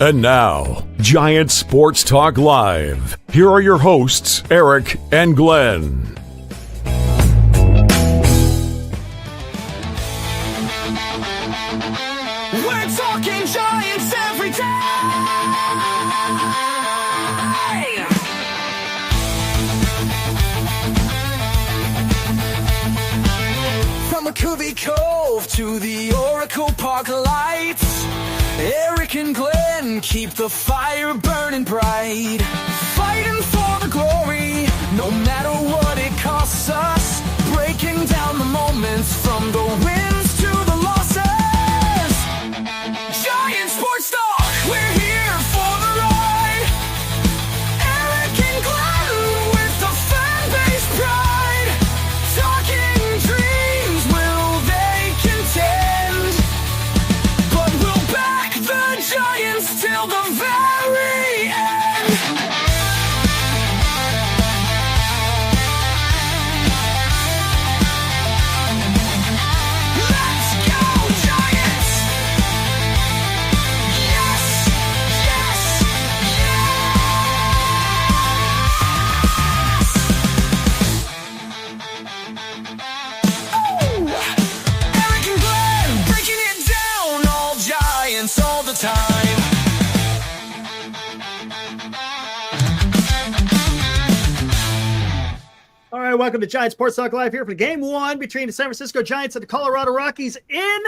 And now, Giants Sports Talk Live. Here are your hosts, Eric and Glenn. We're talking Giants every day. From McCovey Cove to the Oracle Park lights, Eric and Glenn keep the fire burning bright, fighting for the glory, no matter what it costs us, breaking down the moments from the wins to the losses. Giant Sports Talk, we're here for the ride. Eric and Glenn with the fan base pride, talking dreams, will they contend? But we'll back the Giants till the very end. Let's go, Giants! Yes! Yes! Yes! Oh! Eric and Glenn breaking it down, all Giants all the time. All right, welcome to Giants Sports Talk Live here for Game 1 between the San Francisco Giants and the Colorado Rockies in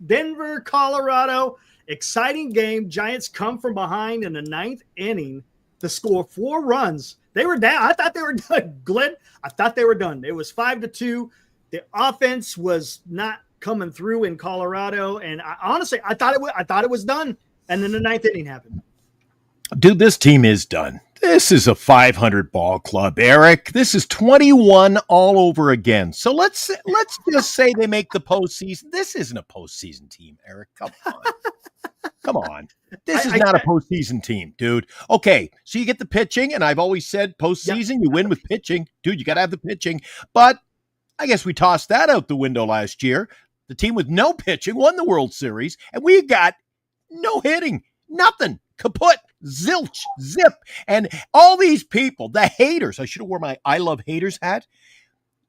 Denver, Colorado. Exciting game. Giants come from behind in the ninth inning to score 4 runs. They were down. I thought they were done, Glenn. I thought they were done. It was 5-2. The offense was not coming through in Colorado, and honestly, I thought it was done. And then the ninth inning happened. Dude, this team is done. This is a 500 ball club, Eric. This is 21 all over again. So let's just say they make the postseason. This isn't a postseason team, Eric. Come on. Come on. This is not a postseason team, dude. Okay, so you get the pitching, and I've always said postseason, you win with pitching. Dude, you got to have the pitching. But I guess we tossed that out the window last year. The team with no pitching won the World Series, and we got no hitting, nothing. Kaput, zilch, zip. And all these people, the haters, I should have worn my I Love Haters hat.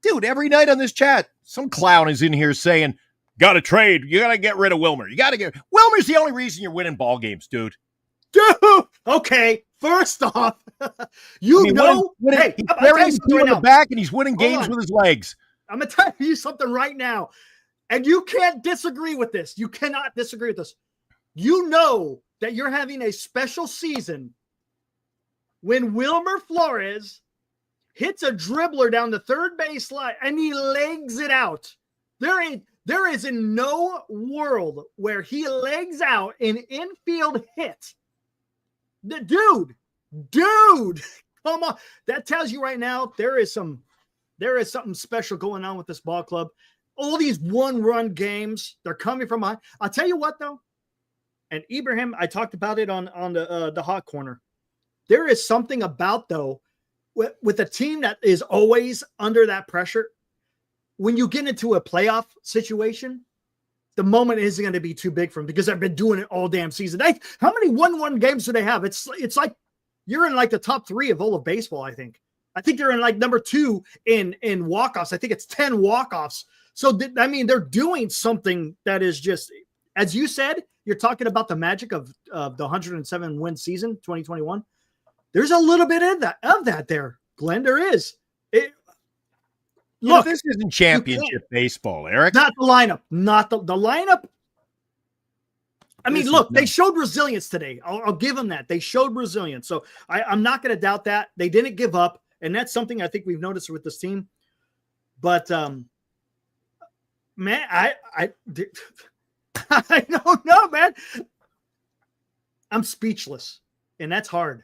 Dude, every night on this chat, some clown is in here saying, got to trade. You got to get rid of Wilmer. Wilmer's the only reason you're winning ball games, dude. Dude, okay. First off, he's carrying two in the back and he's winning games with his legs. I'm going to tell you something right now. And you can't disagree with this. You cannot disagree with this. You know that you're having a special season when Wilmer Flores hits a dribbler down the third base line and he legs it out. There is in no world where he legs out an infield hit. Dude, come on. That tells you right now there is something special going on with this ball club. All these one-run games, they're coming from behind. I'll tell you what, though. And Ibrahim, I talked about it on the hot corner. There is something about, though, with a team that is always under that pressure. When you get into a playoff situation, the moment isn't going to be too big for them because they've been doing it all damn season. How many 1-1 games do they have? It's like you're in like the top 3 of all of baseball, I think. I think they're in like number 2 in walk-offs. I think it's 10 walk-offs. So, they're doing something that is just, as you said, you're talking about the magic of the 107-win season, 2021. There's a little bit of that there, Glenn. There is. Look, this isn't championship baseball, Eric. Not the lineup. Not the lineup. I mean, look, they showed resilience today. I'll give them that. They showed resilience. So I'm not going to doubt that. They didn't give up, and that's something I think we've noticed with this team. But, man, I don't know, man. I'm speechless, and that's hard.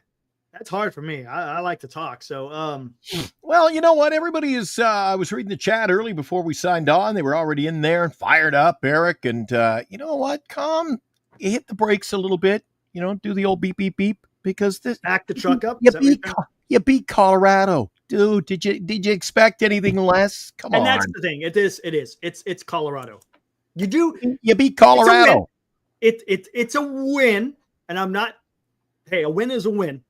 That's hard for me. I like to talk. So, well, you know what? Everybody is, I was reading the chat early before we signed on. They were already in there and fired up, Eric. And you know what? You hit the brakes a little bit, do the old beep, beep, beep, because back the truck up. You beat Colorado. Dude, did you expect anything less? Come on. And that's the thing. It is. It's Colorado. You beat Colorado. It's a win, and I'm not hey, a win is a win.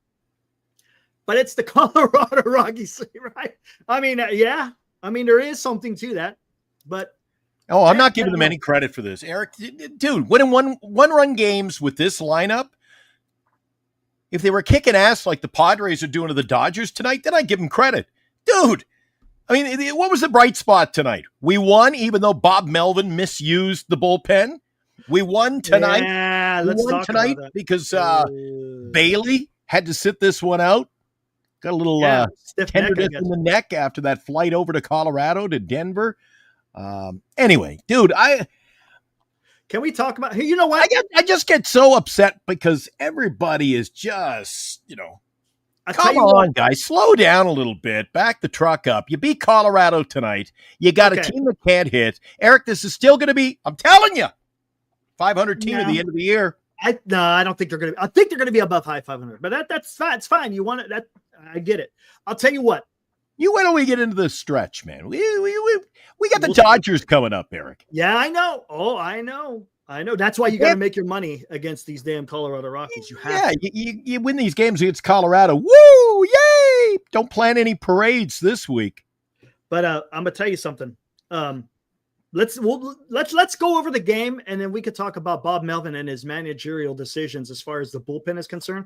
But it's the Colorado Rockies, right? I mean, yeah. I mean, there is something to that. But Oh, I'm not giving them any credit for this. Eric, dude, winning one-run games with this lineup, if they were kicking ass like the Padres are doing to the Dodgers tonight, then I'd give them credit. Dude, I mean, what was the bright spot tonight? We won, even though Bob Melvin misused the bullpen. We won tonight. Yeah, let's talk tonight about that. because Bailey had to sit this one out. Got a little stiff tenderness neck, in the neck after that flight over to Colorado to Denver. Anyway, dude, can we talk about? You know what? I just get so upset because everybody is just, come on, guys, slow down a little bit. Back the truck up. You beat Colorado tonight. You got a team that can't hit. Eric, this is still going to be, I'm telling you, 500 team at the end of the year. I don't think they're going to. I think they're going to be above high 500, but that's fine. It's fine. You want it? That I get it. I'll tell you what. You wait till we get into the stretch, man. We got the Dodgers coming up, Eric. Yeah, I know. Oh, I know. That's why you got to make your money against these damn Colorado Rockies. You have. Yeah, you win these games against Colorado. Woo! Yay! Don't plan any parades this week. But I'm gonna tell you something. Let's go over the game, and then we could talk about Bob Melvin and his managerial decisions as far as the bullpen is concerned.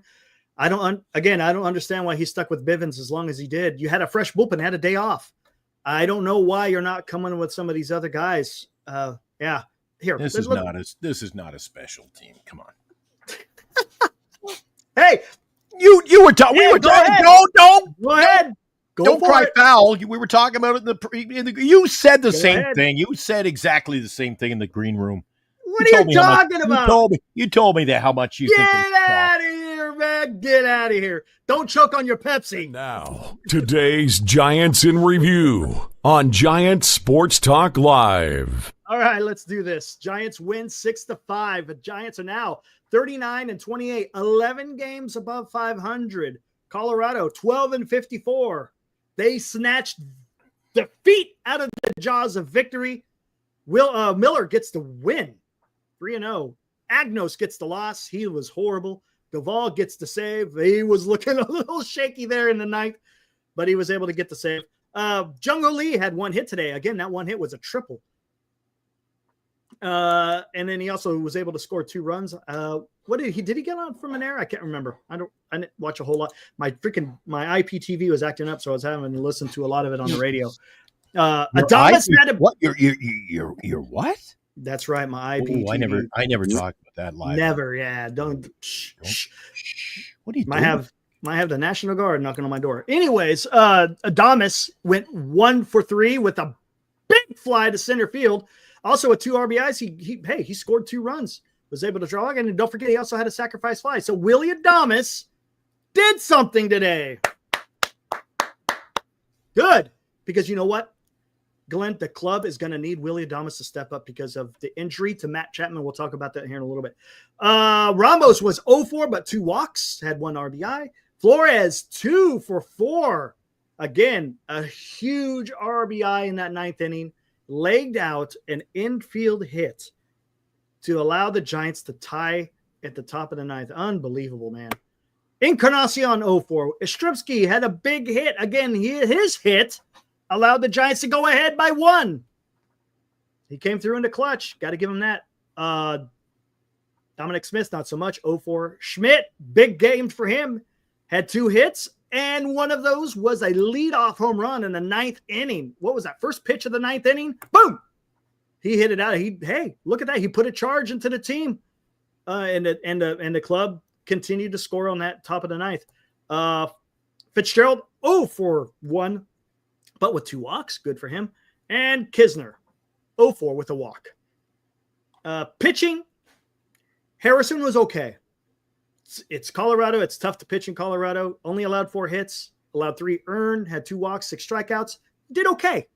I don't understand why he stuck with Bivens as long as he did. You had a fresh bullpen, had a day off. I don't know why you're not coming with some of these other guys. Yeah, here. This is not a special team. Come on. Hey, you were talking. We were talking. Don't go ahead. Don't cry foul. We were talking about it in the. You said the same thing. You said exactly the same thing in the green room. What are you talking about? You told me that how much you think. Get out of here, man. Get out of here. Don't choke on your Pepsi. Now, today's Giants in review on Giant Sports Talk Live. All right, let's do this. Giants win 6-5. The Giants are now 39-28, 11 games above 500. Colorado 12-54. They snatched defeat out of the jaws of victory. Miller gets the win, 3-0. Agnos gets the loss. He was horrible. Duvall gets the save. He was looking a little shaky there in the ninth, but he was able to get the save. Jung-Ho Lee had one hit today. Again, that one hit was a triple. And then he also was able to score 2 runs. What did he get on from an error? I can't remember. I didn't watch a whole lot. My IPTV was acting up, so I was having to listen to a lot of it on the radio. Adames had a what? Your what? That's right, my IPTV. I never talked about that live. Never, yeah. Don't. Shh. What are you might doing? Might have the National Guard knocking on my door. Anyways, Adames went 1 for 3 with a big fly to center field. Also, with 2 RBIs, he scored 2 runs. Was able to draw again, and don't forget he also had a sacrifice fly. So Willie Adames did something today. Good, because you know what, Glenn, the club is going to need Willie Adames to step up because of the injury to Matt Chapman. We'll talk about that here in a little bit. Ramos was 0-4, but 2 walks, had 1 RBI. Flores 2 for 4. Again, a huge RBI in that 9th inning. Legged out an infield hit to allow the Giants to tie at the top of the 9th. Unbelievable, man. Encarnacion 0-4. Yastrzemski had a big hit. Again, his hit allowed the Giants to go ahead by 1. He came through in the clutch. Got to give him that. Dominic Smith, not so much. 0-4. Schmitt, big game for him. Had 2 hits, and one of those was a leadoff home run in the 9th inning. What was that? First pitch of the 9th inning? Boom! He hit it out. Hey, look at that. He put a charge into the team. And the club continued to score on that top of the 9th. Fitzgerald, 0-for-1, but with 2 walks. Good for him. And Kisner, 0-4 with a walk. Pitching, Harrison was okay. It's Colorado. It's tough to pitch in Colorado. Only allowed 4 hits, allowed 3 earned, had 2 walks, 6 strikeouts. Did okay,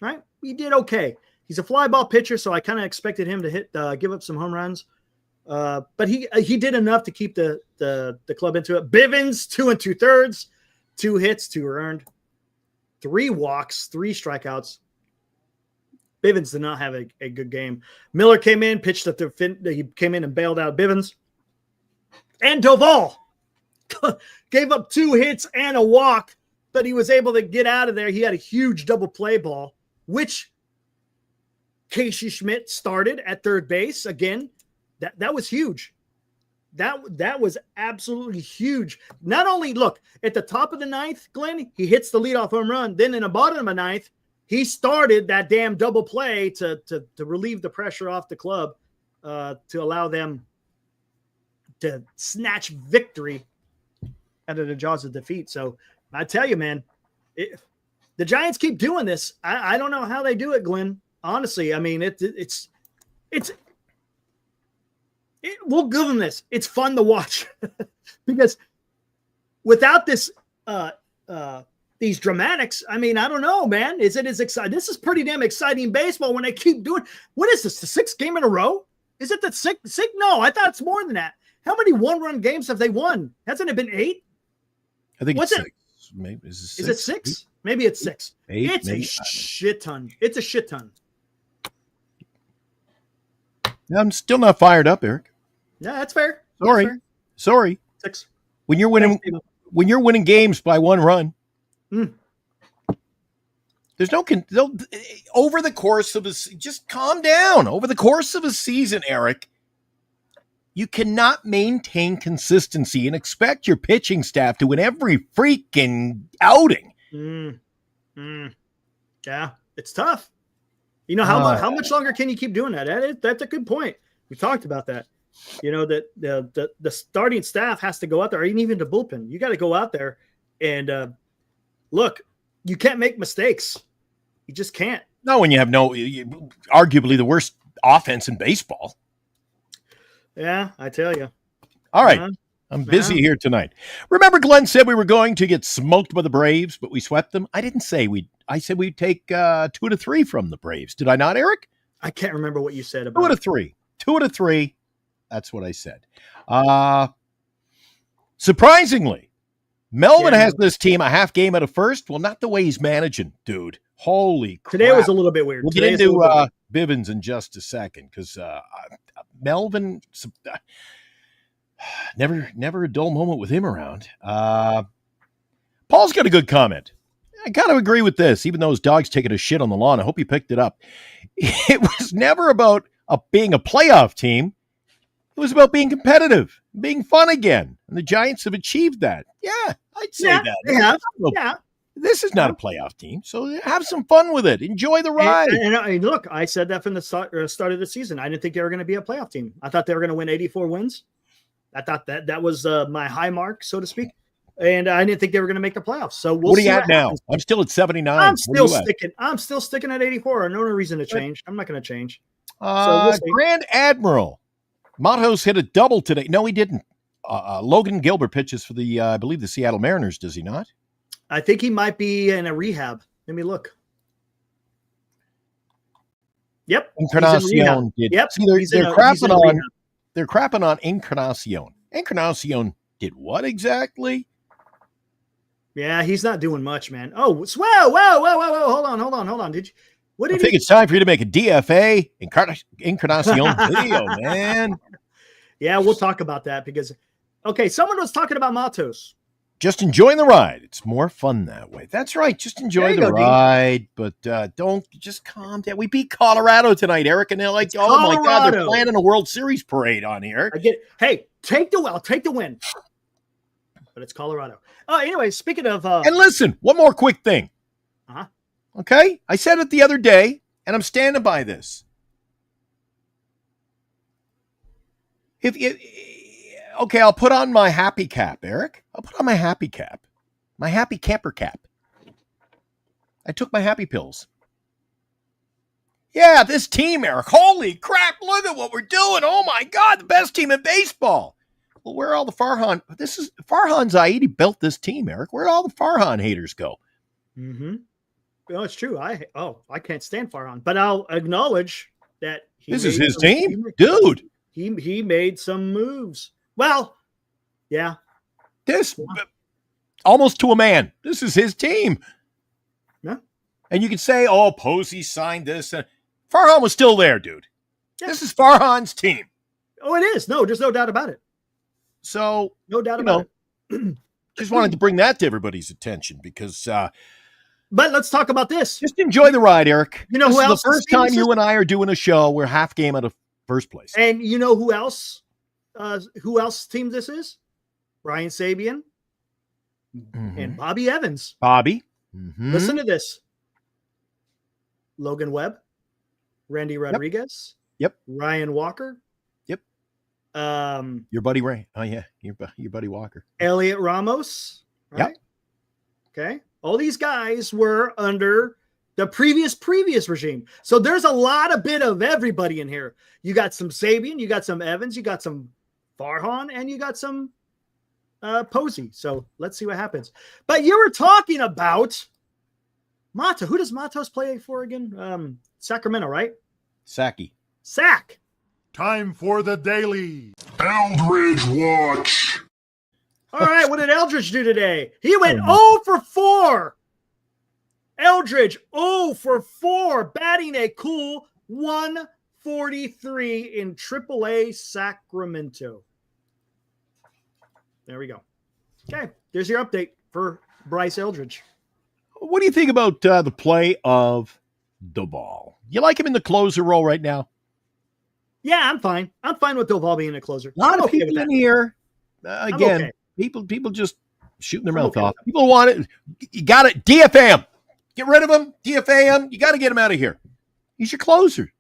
right? He did okay. He's a fly ball pitcher, so I kind of expected him to give up some home runs. But he did enough to keep the club into it. Bivens, 2 2/3, 2 hits, 2 earned, 3 walks, 3 strikeouts. Bivens did not have a good game. Miller came in, pitched at he came in and bailed out Bivens. And Duvall gave up 2 hits and a walk, but he was able to get out of there. He had a huge double play ball, which Casey Schmitt started at third base. Again, that was huge. That was absolutely huge. Not only, look, at the top of the ninth, Glenn, he hits the leadoff home run. Then in the bottom of the ninth, he started that damn double play to relieve the pressure off the club, to allow them to snatch victory out of the jaws of defeat. So I tell you, man, the Giants keep doing this. I don't know how they do it, Glenn. Honestly, I mean, we'll give them this. It's fun to watch because without this, these dramatics, I mean, I don't know, man. Is it as exciting? This is pretty damn exciting baseball when they keep doing. What is this? The 6th game in a row? Is it the sixth? No, I thought it's more than that. How many 1-run games have they won? Hasn't it been 8? I think What's it's it? 6. Maybe is Is it 6? Maybe it's 6. 8, It's maybe. a shit ton. It's a shit ton. I'm still not fired up, Eric. Yeah, that's fair. Sorry. That's fair. Sorry. 6. When you're winning, Thanks, Steve. when you're winning games by 1 run, Mm. there's no over the course of just calm down. Over the course of a season, Eric, you cannot maintain consistency and expect your pitching staff to win every freaking outing. Yeah, it's tough. You know, how much longer can you keep doing that? That's a good point. We talked about that. You know, that the starting staff has to go out there, or even the bullpen. You got to go out there and look, you can't make mistakes. You just can't. No, when you have arguably the worst offense in baseball. Yeah, I tell you. All right. I'm busy here tonight. Remember, Glenn said we were going to get smoked by the Braves, but we swept them. I didn't say we'd. I said we'd take 2 out of 3 from the Braves. Did I not, Eric? I can't remember what you said about 2 out of 3. 2 out of 3. That's what I said. Surprisingly, Melvin has this team a half game out of first. Well, not the way he's managing, dude. Holy crap. Today was a little bit weird. We'll get into Bivens in just a second because Melvin, never a dull moment with him around. Paul's got a good comment. I got to agree with this, even though his dog's taking a shit on the lawn. I hope you picked it up. It was never about being a playoff team. It was about being competitive, being fun again. And the Giants have achieved that. Yeah, I'd say that. They have. Look, Yeah. this is not a playoff team, so have some fun with it. Enjoy the ride. And look, I said that from the start of the season. I didn't think they were going to be a playoff team. I thought they were going to win 84 wins. I thought that was my high mark, so to speak. And I didn't think they were going to make the playoffs. So we'll see. What are you at now? I'm still at 79. I'm still sticking at 84. No reason to change. I'm not going to change. So Grand Admiral Matos hit a double today. No, he didn't. Logan Gilbert pitches for I believe the Seattle Mariners. Does he not? I think he might be in a rehab. Let me look. Yep. Encarnacion did. Yep. See, they're crapping on Encarnacion. Encarnacion did what exactly? Yeah, he's not doing much, man. Oh, whoa. Hold on. I think it's time for you to make a DFA Encarnacion video, man. Yeah, we'll talk about that because, someone was talking about Matos. Just enjoying the ride. It's more fun that way. That's right. Just enjoy the ride, but don't just calm down. We beat Colorado tonight, Eric, and they're like, oh my God, they're planning a World Series parade on here. I get it. Hey, take the win. But it's Colorado. Anyway, speaking of... and listen, one more quick thing. Uh-huh. Okay? I said it the other day, and I'm standing by this. I'll put on my happy cap, Eric. I'll put on my happy cap. My happy camper cap. I took my happy pills. Yeah, this team, Eric. Holy crap, look at what we're doing. Oh my God, the best team in baseball. Well, where are all the Farhan? Farhan Zaidi built this team, Eric. Where'd all the Farhan haters go? Mm-hmm. No, it's true. I can't stand Farhan, but I'll acknowledge that this is his team, dude. He made some moves. Well, yeah. This almost to a man. This is his team. Yeah. And you can say, oh, Posey signed this. Farhan was still there, dude. Yeah. This is Farhan's team. Oh, it is. No, there's no doubt about it. So, no doubt about it. Just wanted to bring that to everybody's attention because But let's talk about this. just enjoy the ride, Eric. You know This who is else the is first time seeing you this? and I are doing a show. We're half game out of first place. And you know who else? Who else team this is? Brian Sabian and Bobby Evans. Bobby. Mhm. Listen to this. Logan Webb, Randy Rodriguez. Yep. Ryan Walker. Yep. Um, Your buddy Ray. Oh, yeah. Your buddy Walker. Elliot Ramos. Yep. Right? Okay. All these guys were under the previous regime. So there's a lot of bit of everybody in here. You got some Sabian, you got some Evans, you got some Farhan, and you got some Posey. So let's see what happens. But you were talking about Mato. Who does Matos play for again? Sacramento, right? Saki. Sack. Time for the daily. Eldridge Watch. All right, what did Eldridge do today? He went 0 for 4. Eldridge 0 for 4, batting a cool 143 in AAA Sacramento. There we go. Okay, there's your update for Bryce Eldridge. What do you think about the play of Doval? You like him in the closer role right now? Yeah, I'm fine. I'm fine with Doval being a closer. A lot I'm of okay people with that. in here. Again, okay. people just shooting their I'm mouth okay off. with People want it. You got it. DFA him. Get rid of him. DFA him. You got to get him out of here. He's your closer.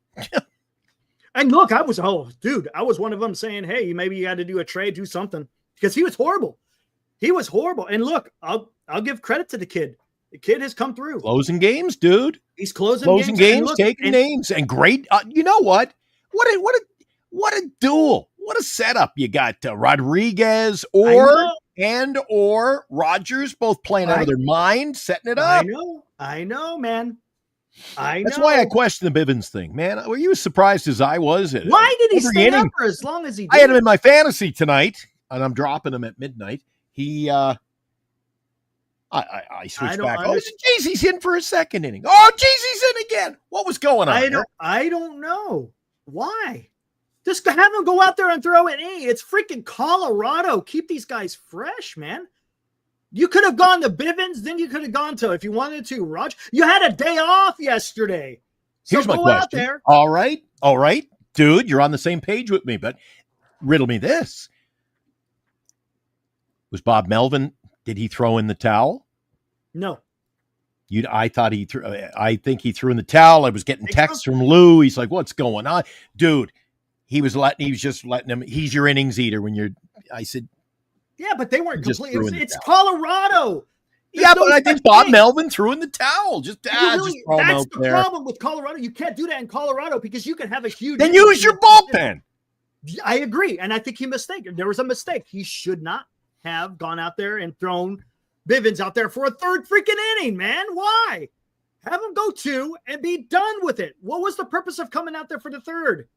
And look, I was one of them saying, hey, maybe you got to do a trade, do something, because he was horrible. He was horrible. And look, I'll give credit to the kid. The kid has come through. Closing games, dude. He's closing Closing games, and games, look, taking and- names, and great. You know what? What a duel. What a setup. You got Rodriguez or Rogers both playing out of their mind, setting it up. I know, man. That's why I question the Bivens thing, man. Were you as surprised as I was? Why did he Every stay inning. up for as long as he did? I had him in my fantasy tonight, and I'm dropping him at midnight. I switched back. Oh, geez, he's in for a second inning. Oh, geez, he's in again. What was going on? I don't know. Why? Just have him go out there and throw it. Hey, it's freaking Colorado. Keep these guys fresh, man. You could have gone to Bivens, then you could have gone to, if you wanted to, Raj. You had a day off yesterday. So Here's my go question. out there. All right. Dude, you're on the same page with me, but riddle me this. Was Bob Melvin, did he throw in the towel? No. I think he threw in the towel. I was getting texts from Lou. He's like, what's going on? Dude, he was just letting him, he's your innings eater I said, yeah, but they weren't complete. It's towel. Colorado. Yeah, but I think Bob Melvin threw in the towel. Just throw him that's out the there. problem with Colorado. You can't do that in Colorado because you can have a huge. Then use your bullpen. I agree, and I think he mistaken. There was a mistake. He should not have gone out there and thrown Bivens out there for a third freaking inning, man. Why? Have him go 2 and be done with it. What was the purpose of coming out there for the third?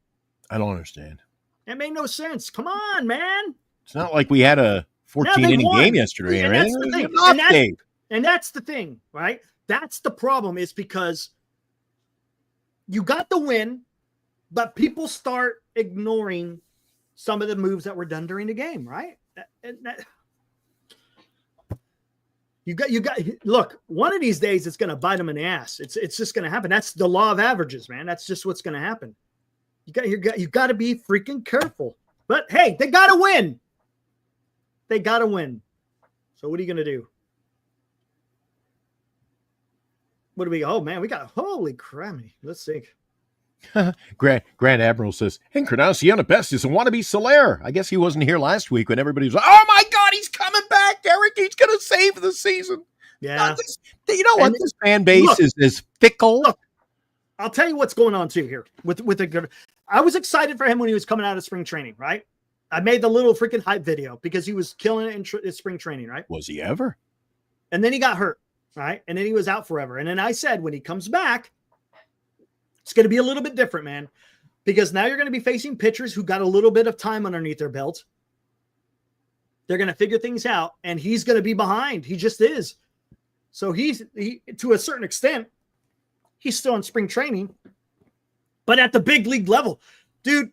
I don't understand. It made no sense. Come on, man. It's not like we had a 14-inning game yesterday. And Right? that's the thing. And that's the thing, right? That's the problem, is because you got the win, but people start ignoring some of the moves that were done during the game, right? You got. Look, one of these days it's going to bite them in the ass. It's just going to happen. That's the law of averages, man. That's just what's going to happen. You got to be freaking careful. But hey, they got to win. They got to win. So what are you going to do? What do we? Oh man, we got holy crammy. Let's see. Grand Admiral says, Encarnacion best is a wannabe Soler. I guess he wasn't here last week when everybody was like, oh my God, he's coming back, Eric. He's going to save the season. Yeah. You know what? This fan base is fickle. Look, I'll tell you what's going on too here with the good. I was excited for him when he was coming out of spring training, right? I made the little freaking hype video because he was killing it in spring training, right? Was he ever? And then he got hurt, right? And then he was out forever. And then I said, when he comes back, it's going to be a little bit different, man, because now you're going to be facing pitchers who got a little bit of time underneath their belt. They're going to figure things out, and he's going to be behind. He just is. So he to a certain extent, he's still in spring training, but at the big league level, dude,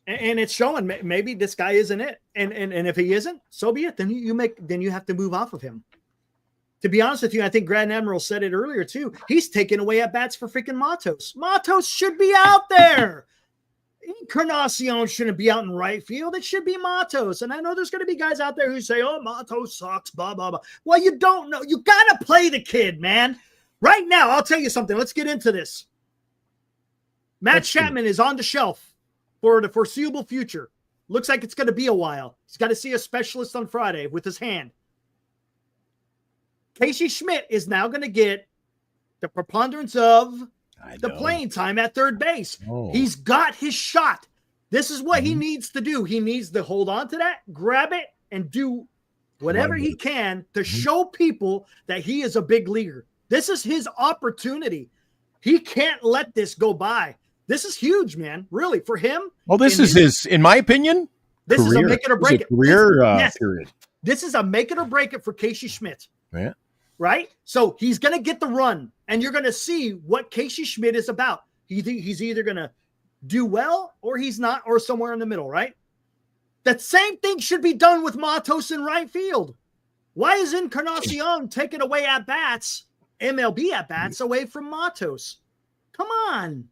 And it's showing maybe this guy isn't it. And if he isn't, so be it. Then you have to move off of him. To be honest with you, I think Grand Admiral said it earlier too. He's taking away at bats for freaking Matos. Matos should be out there. Encarnacion shouldn't be out in right field. It should be Matos. And I know there's going to be guys out there who say, oh, Matos sucks, blah, blah, blah. Well, you don't know. You got to play the kid, man. Right now, I'll tell you something. Let's get into this. Matt Chapman is on the shelf for the foreseeable future. Looks like it's going to be a while. He's got to see a specialist on Friday with his hand. Casey Schmitt is now going to get the preponderance of the playing time at third base. Oh. He's got his shot. This is what he needs to do. He needs to hold on to that, grab it, and do whatever he can to show people that he is a big leaguer. This is his opportunity. He can't let this go by. This is huge, man. Really, for him. Well, this is his, in my opinion, this is a make it or break it. Period. This is a make it or break it for Casey Schmitt. Yeah. Right? So he's going to get the run, and you're going to see what Casey Schmitt is about. He's either going to do well or he's not, or somewhere in the middle, right? That same thing should be done with Matos in right field. Why is Encarnacion taking away at-bats, MLB at-bats, away from Matos? Come on.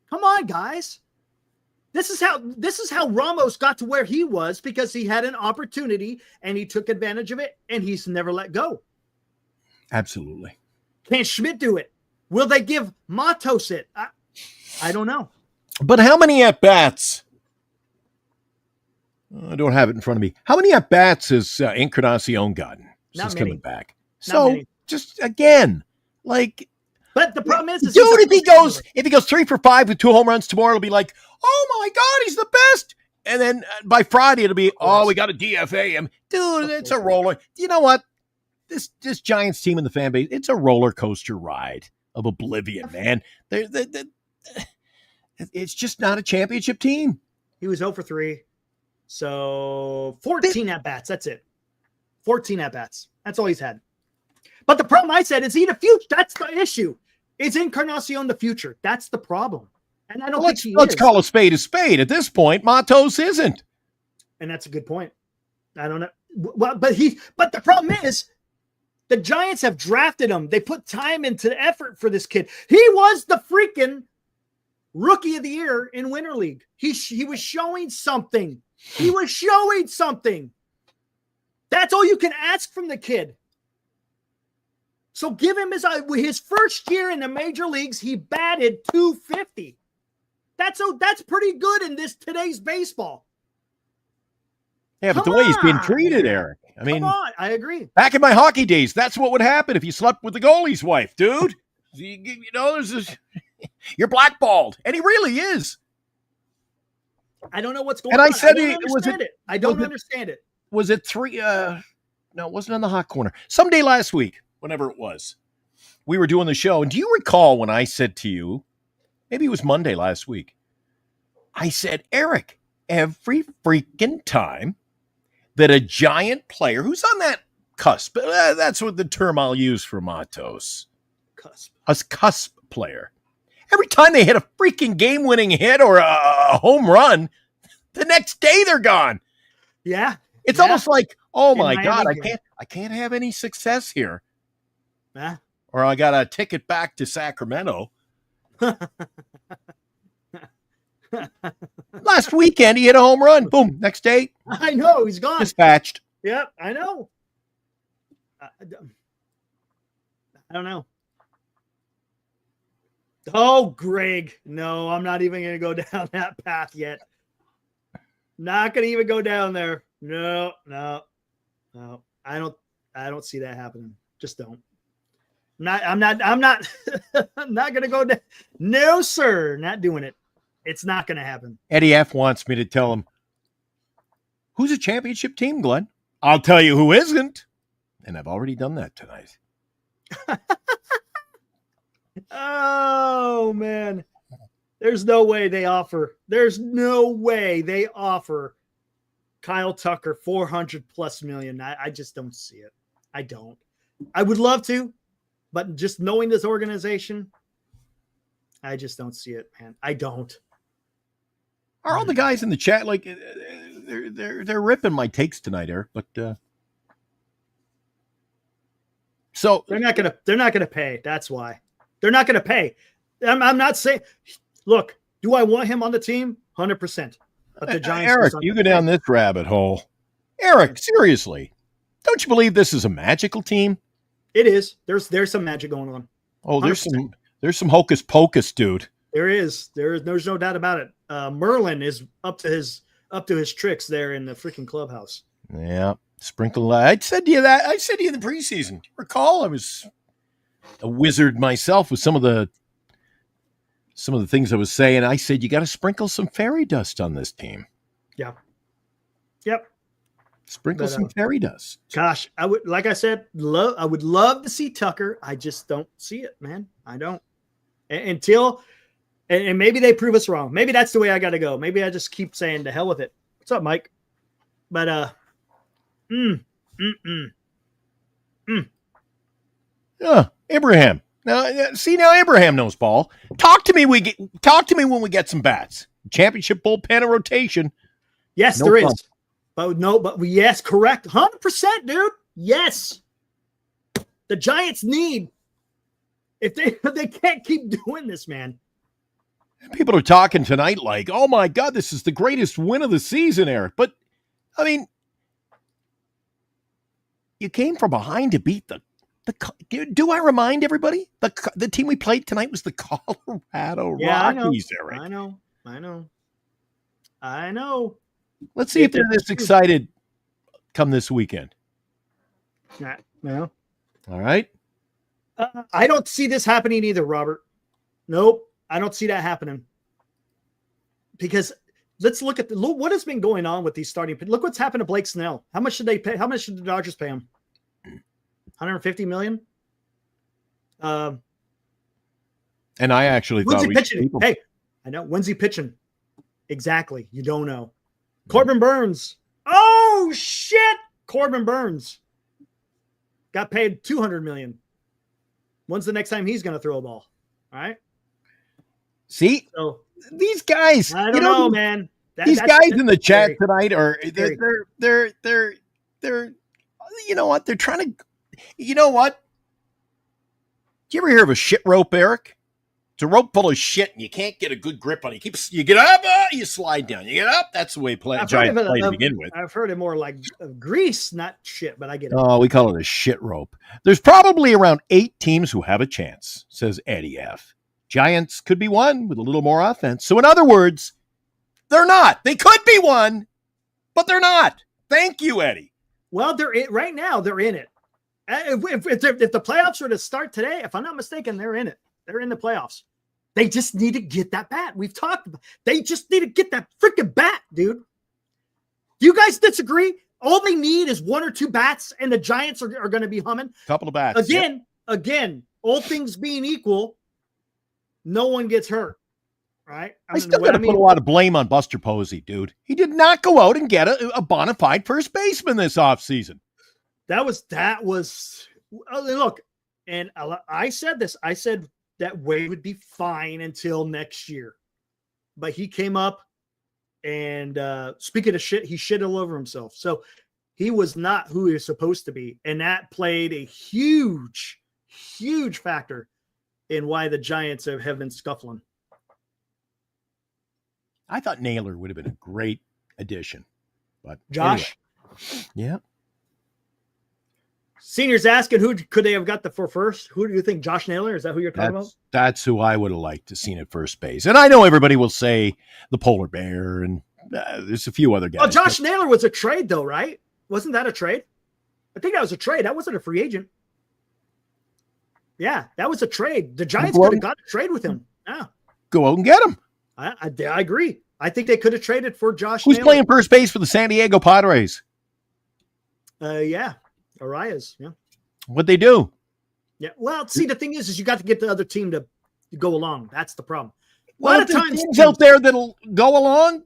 Come on, guys. This is how Ramos got to where he was, because he had an opportunity, and he took advantage of it, and he's never let go. Absolutely. Can Schmitt do it? Will they give Matos it? I don't know. But how many at-bats? I don't have it in front of me. How many at-bats has Encarnacion gotten since coming back? So just again, like. But the problem is dude, if he goes 3 for 5 with 2 home runs tomorrow, it'll be like, oh my God, he's the best. And then by Friday, it'll be, oh, we got to DFA him. Dude, it's a roller. You know what? This Giants team and the fan base, it's a roller coaster ride of oblivion, man. It's just not a championship team. He was 0 for 3. So 14 at-bats. That's it. 14 at-bats. That's all he's had. But the problem I said is he the future. That's the issue. Is Encarnacion the future? That's the problem. And I don't think he is. Let's call a spade a spade. At this point, Matos isn't. And that's a good point. I don't know. Well, but the problem is, the Giants have drafted him. They put time into the effort for this kid. He was the freaking Rookie of the Year in Winter League. He was showing something. He was showing something. That's all you can ask from the kid. So give him his first year in the major leagues. He batted .250. That's pretty good in today's baseball. Yeah, but the way he's being treated, Eric. I mean, come on, I agree. Back in my hockey days, that's what would happen if you slept with the goalie's wife, dude. You know, there's this, you're blackballed, and he really is. I don't know what's going on. And I said, I don't understand it. Was it 3? No, it wasn't on the hot corner. Someday last week, whenever it was, we were doing the show. And do you recall when I said to you, maybe it was Monday last week, I said, Eric, every freaking time that a Giant player who's on that cusp, that's what the term I'll use for Matos. Cusp. A cusp player. Every time they hit a freaking game-winning hit or a home run, the next day they're gone. Yeah. It's almost like, oh my God, I can't have any success here. Yeah. Or I got a ticket back to Sacramento. Last weekend, he hit a home run. Boom. Next day. I know. He's gone. Dispatched. Yep. I know. I don't know. Oh, Greg. No, I'm not even going to go down that path yet. Not going to even go down there. No. I don't see that happening. Just don't. I'm not I'm not going to go down. No, sir. Not doing it. It's not going to happen. Eddie F wants me to tell him, who's a championship team, Glenn? I'll tell you who isn't. And I've already done that tonight. Oh, man. There's no way they offer Kyle Tucker $400+ million. I just don't see it. I don't. I would love to, but just knowing this organization, I just don't see it, man. I don't. Are all the guys in the chat like they're ripping my takes tonight, Eric? But so They're not gonna pay. That's why they're not gonna pay. I'm not saying. Look, do I want him on the team? 100%. But the Giants. Eric, you go down this rabbit hole. Eric, seriously, don't you believe this is a magical team? It is. There's some magic going on. Oh, 100%. there's some hocus pocus, dude. There is. There's no doubt about it. Merlin is up to his tricks there in the freaking clubhouse. Yeah, sprinkle. I said to you that. I said to you in the preseason. Recall, I was a wizard myself with some of the things I was saying. I said you got to sprinkle some fairy dust on this team. Yeah. Yep. Sprinkle some fairy dust. Gosh, I would, like I said, I would love to see Tucker. I just don't see it, man. I don't. Until maybe they prove us wrong. Maybe that's the way I got to go. Maybe I just keep saying to hell with it. What's up, Mike? But Yeah, Abraham. Now Abraham knows ball. Talk to me when we get some bats. Championship bullpen and rotation. yes, No there problem. is. Yes, correct. 100%, dude. Yes. The Giants need, if they can't keep doing this, man. People are talking tonight like, oh my God, this is the greatest win of the season, Eric. But, I mean, you came from behind to beat the do I remind everybody? The team we played tonight was the Colorado Rockies, Eric. I know. Let's see if they're this excited come this weekend. No. All right. I don't see this happening either, Robert. Nope. I don't see that happening. Because let's look at what has been going on with these starting. Look what's happened to Blake Snell. How much should they pay? How much should the Dodgers pay him? $150 million. And I actually When's thought he pitching? Hey, I know. When's he pitching? Exactly. You don't know. Corbin Burns. Oh shit! Corbin Burns got paid $200 million. When's the next time he's going to throw a ball? All right. See, So these guys. I don't know, man. These guys in the chat scary. tonight are they're you know what? They're trying to. You know what? Do you ever hear of a shit rope, Eric? It's a rope full of shit, and you can't get a good grip on it. You get up, you slide down. You get up. That's the way Giants play to begin with. I've heard it more like grease, not shit, but I get it. Oh, we call it a shit rope. There's probably around 8 teams who have a chance, says Eddie F. Giants could be one with a little more offense. So in other words, they're not. They could be one, but they're not. Thank you, Eddie. Well, right now. They're in it. If the playoffs were to start today, if I'm not mistaken, they're in it. They're in the playoffs. They just need to get that bat. We've talked about. They just need to get that freaking bat, dude. Do you guys disagree? All they need is 1 or 2 bats, and the Giants are going to be humming. Couple of bats. Again, all things being equal, no one gets hurt, right? I still got to put a lot of blame on Buster Posey, dude. He did not go out and get a bona fide first baseman this offseason. That was look, and I said this. I said that Wade would be fine until next year, but he came up and speaking of shit, he shit all over himself. So he was not who he was supposed to be, and that played a huge factor in why the Giants have been scuffling. I thought Naylor would have been a great addition, but Josh, anyway. Yeah. Senior's asking who could they have got for first? Who do you think? Josh Naylor? Is that who you're talking about? That's who I would have liked to seen at first base. And I know everybody will say the polar bear, and there's a few other guys. Oh, Josh Naylor was a trade, though, right? Wasn't that a trade? I think that was a trade. That wasn't a free agent. Yeah, that was a trade. The Giants could have got a trade with him. Yeah. Go out and get him. I agree. I think they could have traded for Josh Who's Naylor. playing first base for the San Diego Padres? Yeah. Arias. Yeah. What'd they do? Yeah. Well, see, the thing is you got to get the other team to go along. That's the problem. A Well, lot of times teams out there that'll go along,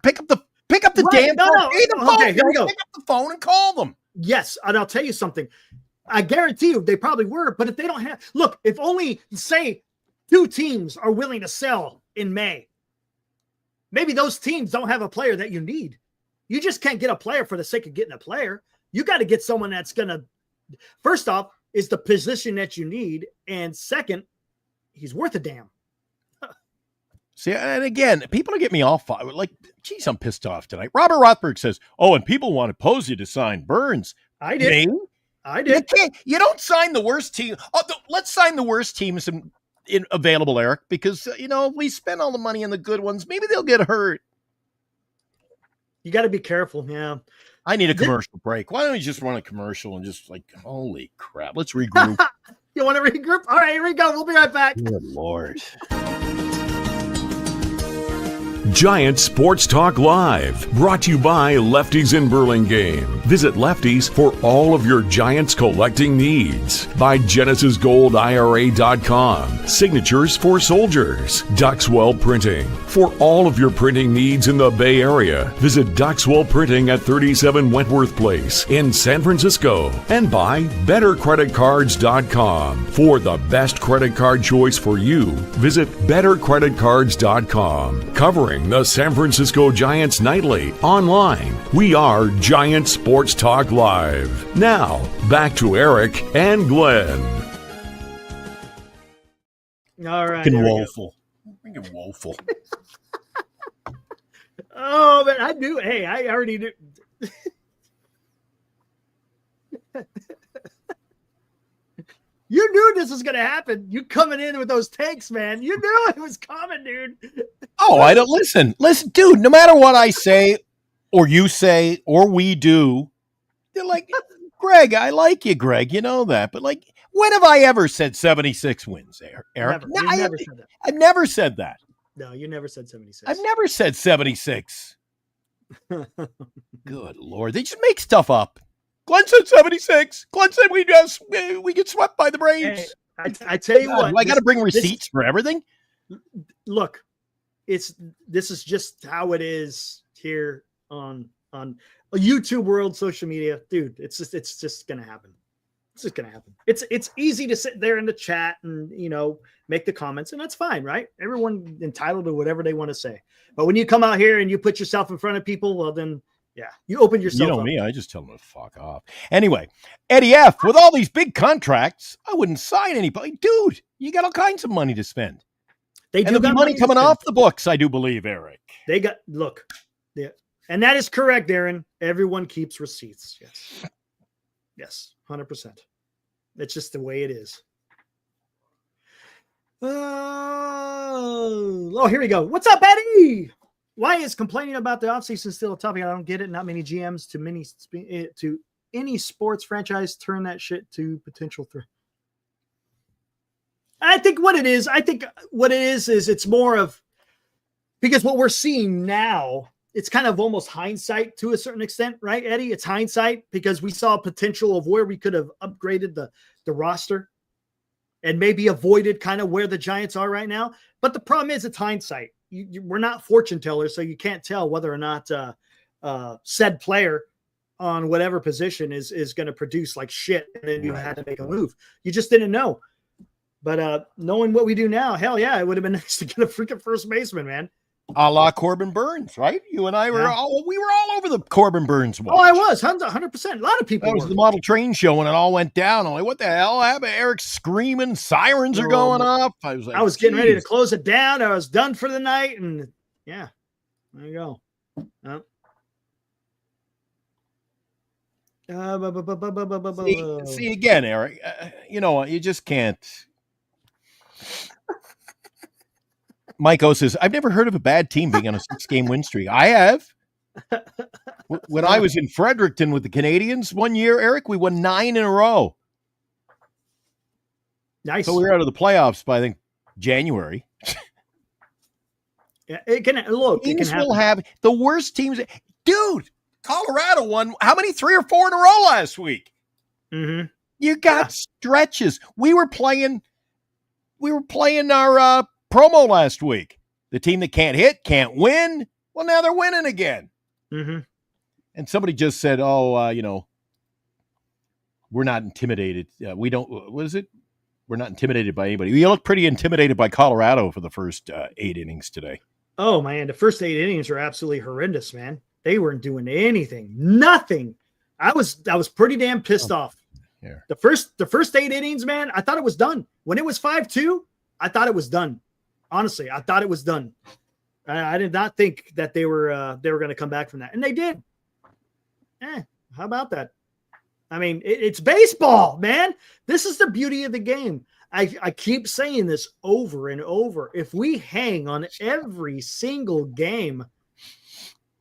pick up the Right, damn no, phone. no. Hey, the phone. Okay, here we go. Pick up the phone and call them. Yes, and I'll tell you something. I guarantee you they probably were, but if they don't have, look, if only say 2 teams are willing to sell in May, maybe those teams don't have a player that you need. You just can't get a player for the sake of getting a player. You got to get someone that's going to, first off, is the position that you need. And second, he's worth a damn. See, and again, people are getting me all fired. Like, geez, I'm pissed off tonight. Robert Rothberg says, oh, and people want to pose you to sign Burns. I did. Me? I did. You don't sign the worst team. Let's sign the worst teams in available, Eric, because, if we spend all the money on the good ones, maybe they'll get hurt. You got to be careful. Yeah. I need a commercial break. Why don't we just run a commercial and just like, holy crap, let's regroup. You want to regroup? All right, here we go. We'll be right back. Good Lord. Giant Sports Talk Live, brought to you by Lefties in Burlingame. Visit Lefties for all of your Giants collecting needs. By GenesisGoldIRA.com, signatures for soldiers. Duxwell Printing, for all of your printing needs in the Bay Area. Visit Duxwell Printing at 37 Wentworth Place in San Francisco. And by BetterCreditCards.com, for the best credit card choice for you. Visit BetterCreditCards.com, covering the San Francisco Giants nightly. Online, we are Giant Sports Talk Live. Now, back to Eric and Glenn. All right. Freaking woeful. Freaking woeful. Oh, man, I knew. Hey, I already knew. You knew this was going to happen. You coming in with those takes, man. You knew it was coming, dude. Oh, I don't listen. Listen, dude, no matter what I say or you say or we do, they're like, Greg, I like you, Greg. You know that. But like, when have I ever said 76 wins, Eric? Never. You've never said that. I've never said that. No, you never said 76. I've never said 76. Good Lord. They just make stuff up. Glenn said 76. Glenn said we get swept by the Braves. Hey, I tell you what. I got to bring receipts for everything. Look, this is just how it is here on a YouTube world, social media, dude. It's just gonna happen. It's just gonna happen. It's easy to sit there in the chat and make the comments, and that's fine, right? Everyone entitled to whatever they want to say. But when you come out here and you put yourself in front of people, well then. Yeah, you open yourself up. Me, I just tell them to fuck off. Anyway, Eddie F., with all these big contracts, I wouldn't sign anybody. Dude, you got all kinds of money to spend. They do and there'll be money coming off the books, I do believe, Eric. Yeah. And that is correct, Aaron. Everyone keeps receipts. Yes, 100%. That's just the way it is. Oh, here we go. What's up, Eddie? Why is complaining about the offseason still a topic? I don't get it. Not many GMs to any sports franchise turn that shit to potential threat. I think what it is it's more of, because what we're seeing now, it's kind of almost hindsight to a certain extent, right, Eddie? It's hindsight because we saw potential of where we could have upgraded the roster and maybe avoided kind of where the Giants are right now. But the problem is it's hindsight. We're not fortune tellers, so you can't tell whether or not said player on whatever position is going to produce like shit, and then you had to make a move. You just didn't know. But knowing what we do now, hell yeah, it would have been nice to get a freaking first baseman, man. A la Corbin Burns, right? You and I were all over the Corbin Burns watch. Oh, I was 100%. A lot of people. That was the model train show when it all went down. I'm like, what the hell happened? Eric's screaming, sirens are going off. I was like, I was getting ready to close it down. I was done for the night, and yeah, there you go. See again, Eric. You just can't. Mike O says, I've never heard of a bad team being on a 6-game win streak. I have. When I was in Fredericton with the Canadians one year, Eric, we won 9 in a row. Nice. So we were out of the playoffs by, I think, January. Yeah, it can look. Teams will have the worst teams. Dude, Colorado won how many? 3 or 4 in a row last week. Mm-hmm. You got stretches. We were playing our promo last week. The team that can't hit, can't win. Well, now they're winning again. Mm-hmm. And somebody just said, we're not intimidated. We don't, what is it? We're not intimidated by anybody. You look pretty intimidated by Colorado for the first 8 innings today. Oh man, the first 8 innings were absolutely horrendous, man. They weren't doing anything, nothing. I was pretty damn pissed off. Here. The first 8 innings, man, I thought it was done. When it was 5-2, I thought it was done. Honestly, I thought it was done. I did not think that they were going to come back from that, and they did. How about that? I mean, it's baseball, man. This is the beauty of the game. I keep saying this over and over. If we hang on every single game,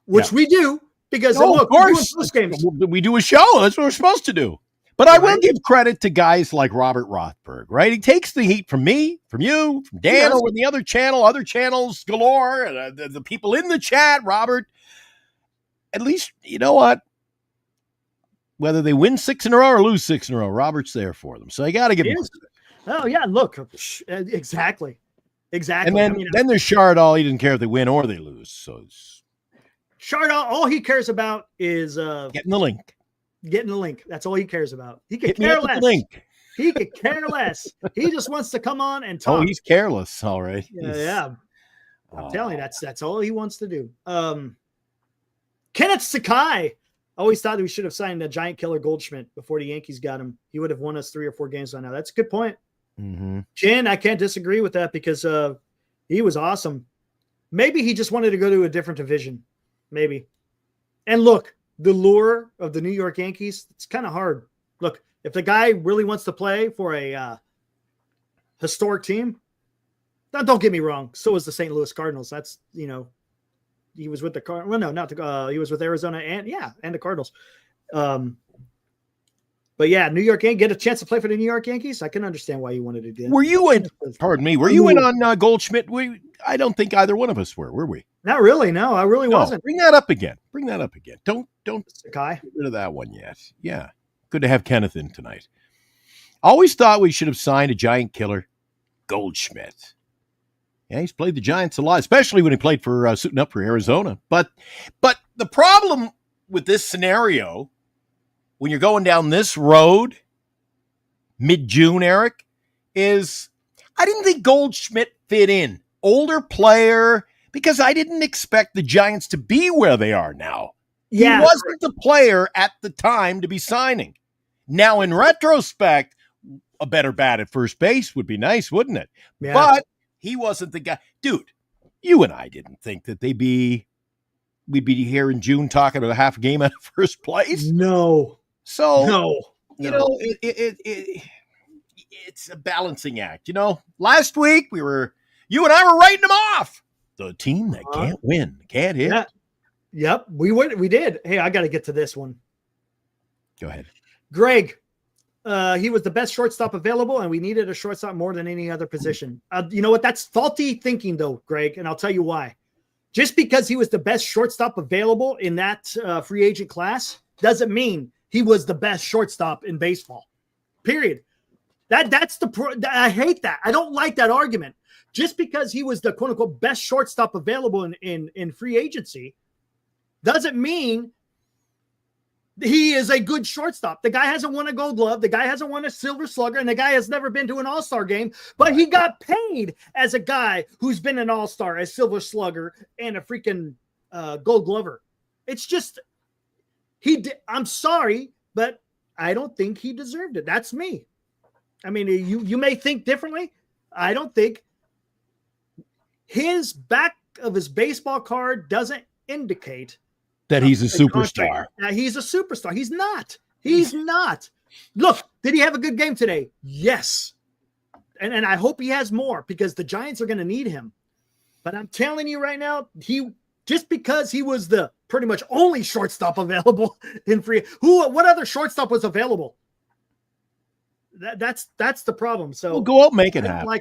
which we do, because look, of course, games. We do a show. That's what we're supposed to do. But I will give credit to guys like Robert Rothberg, right? He takes the heat from me, from you, from Dan, over the other channels galore, the people in the chat, Robert. At least, you know what? Whether they win 6 in a row or lose 6 in a row, Robert's there for them. So you got to give him credit. Oh, yeah, look. Exactly. And then there's Chardall. He didn't care if they win or they lose. So Chardall, all he cares about is getting the link. Getting the link. That's all he cares about. He could care less. He could care less. He just wants to come on and talk. Oh, he's careless. All right. Yeah. I'm telling you, that's all he wants to do. Kenneth Sakai always thought we should have signed a giant killer Goldschmidt before the Yankees got him. He would have won us 3 or 4 games by now. That's a good point. Mm-hmm. Jen, I can't disagree with that because he was awesome. Maybe he just wanted to go to a different division. Maybe. And look, the lure of the New York Yankees, it's kind of hard. Look, if the guy really wants to play for a historic team, now don't get me wrong. So is the St. Louis Cardinals. That's, he was with the Cardinals. Well, no, not the, he was with Arizona and the Cardinals. But yeah, New York Yankees get a chance to play for the New York Yankees. I can understand why you wanted to do that. Were you in on Goldschmidt? I don't think either one of us were we? Not really. No, I really wasn't. Bring that up again. Don't Sakai. get rid of that one yet. Yeah. Good to have Kenneth in tonight. Always thought we should have signed a giant killer, Goldschmidt. Yeah, he's played the Giants a lot, especially when he played for suiting up for Arizona. But the problem with this scenario, when you're going down this road, mid-June, Eric, is I didn't think Goldschmidt fit in. Older player, because I didn't expect the Giants to be where they are now. Yeah, he wasn't the player at the time to be signing. Now, in retrospect, a better bat at first base would be nice, wouldn't it? Yeah. But he wasn't the guy. Dude, you and I didn't think that we'd be here in June talking about a half a game out of first place. No. So, it's a balancing act. Last week you and I were writing them off. The team that can't win, can't hit. Yeah. Yep, we did. Hey, I got to get to this one. Go ahead. Greg, he was the best shortstop available, and we needed a shortstop more than any other position. You know what? That's faulty thinking, though, Greg, and I'll tell you why. Just because he was the best shortstop available in that free agent class doesn't mean he was the best shortstop in baseball. Period. That's I hate that. I don't like that argument. Just because he was the quote unquote best shortstop available in free agency doesn't mean he is a good shortstop. The guy hasn't won a Gold Glove. The guy hasn't won a Silver Slugger, and the guy has never been to an All-Star game, but he got paid as a guy who's been an All-Star, a Silver Slugger, and a freaking Gold Glover. It's just I'm sorry, but I don't think he deserved it. That's me. I mean, you may think differently. I don't think his back of his baseball card doesn't indicate that he's a superstar. That he's a superstar. He's not. He's not. Look, did he have a good game today? Yes. And I hope he has more because the Giants are going to need him. But I'm telling you right now, just because he was the pretty much only shortstop available in free. What other shortstop was available? That's the problem. So we'll go out and make it happen.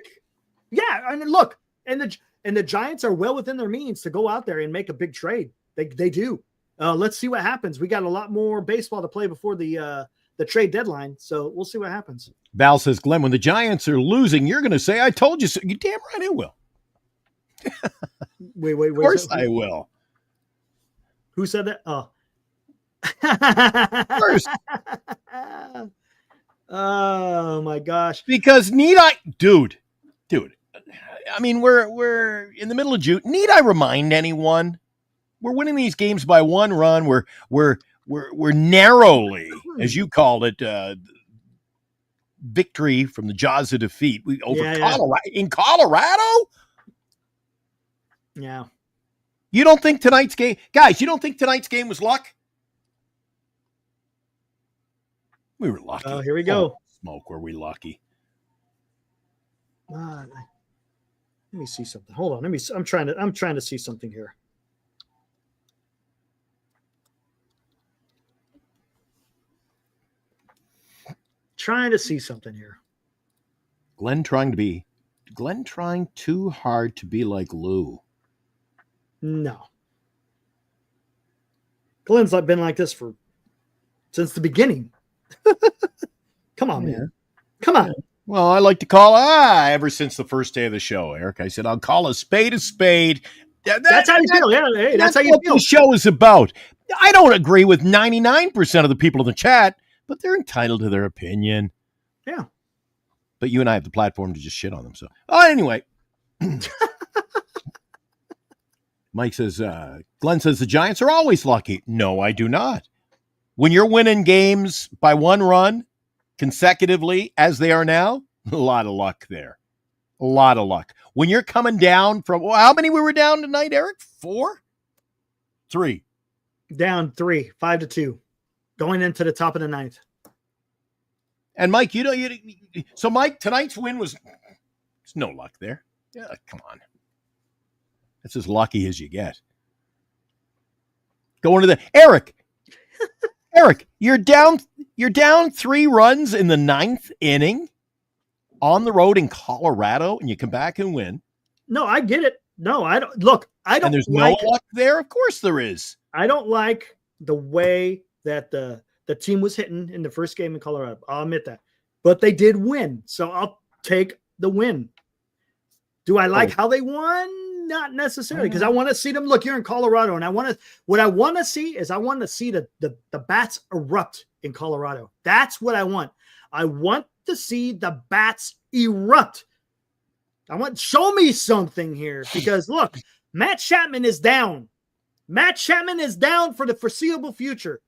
And look, and the Giants are well within their means to go out there and make a big trade. They do. Let's see what happens. We got a lot more baseball to play before the trade deadline, so we'll see what happens. Val says, Glenn, when the Giants are losing, you're going to say, I told you so. You damn right I will. Wait. Of course I will. Who said that? Oh. First. Oh, my gosh. Because dude, I mean, we're in the middle of June. Need I remind anyone? We're winning these games by 1 run. We're narrowly, as you called it, victory from the jaws of defeat. We over Colorado in Colorado. Yeah. You don't think tonight's game, guys? You don't think tonight's game was luck? We were lucky. Oh, here we go. Smoke, were we lucky? Let me see something. Hold on. I'm trying to see something here. Trying to see something here. Glenn trying too hard to be like Lou. No. Glenn's been like this since the beginning. Come on, man. Come on. Well, I like to call ever since the first day of the show, Eric. I said I'll call a spade a spade. That's how you feel. Yeah, hey, that's how you what feel. The show is about. I don't agree with 99% of the people in the chat, but they're entitled to their opinion. Yeah. But you and I have the platform to just shit on them. So, anyway. Mike says, Glenn says the Giants are always lucky. No, I do not. When you're winning games by 1 run consecutively, as they are now, a lot of luck there. A lot of luck. When you're coming down from, how many we were down tonight, Eric? 4? 3. Down 3, 5-2, going into the top of the 9th. And Mike, so Mike, tonight's win there's no luck there. Yeah, come on. That's as lucky as you get. Going to the Eric, you're down 3 runs in the 9th inning on the road in Colorado, and you come back and win. No, I get it. No, I don't. Look, I don't. And there's no luck there. Of course there is. I don't like the way that the team was hitting in the first game in Colorado. I'll admit that, but they did win, so I'll take the win. Do I like how they won? Not necessarily, because I want to see them. Look, you're in Colorado, and I want to see the bats erupt in Colorado. That's what I want. I want to see the bats erupt. Show me something here, because look, Matt Chapman is down. Matt Chapman is down for the foreseeable future.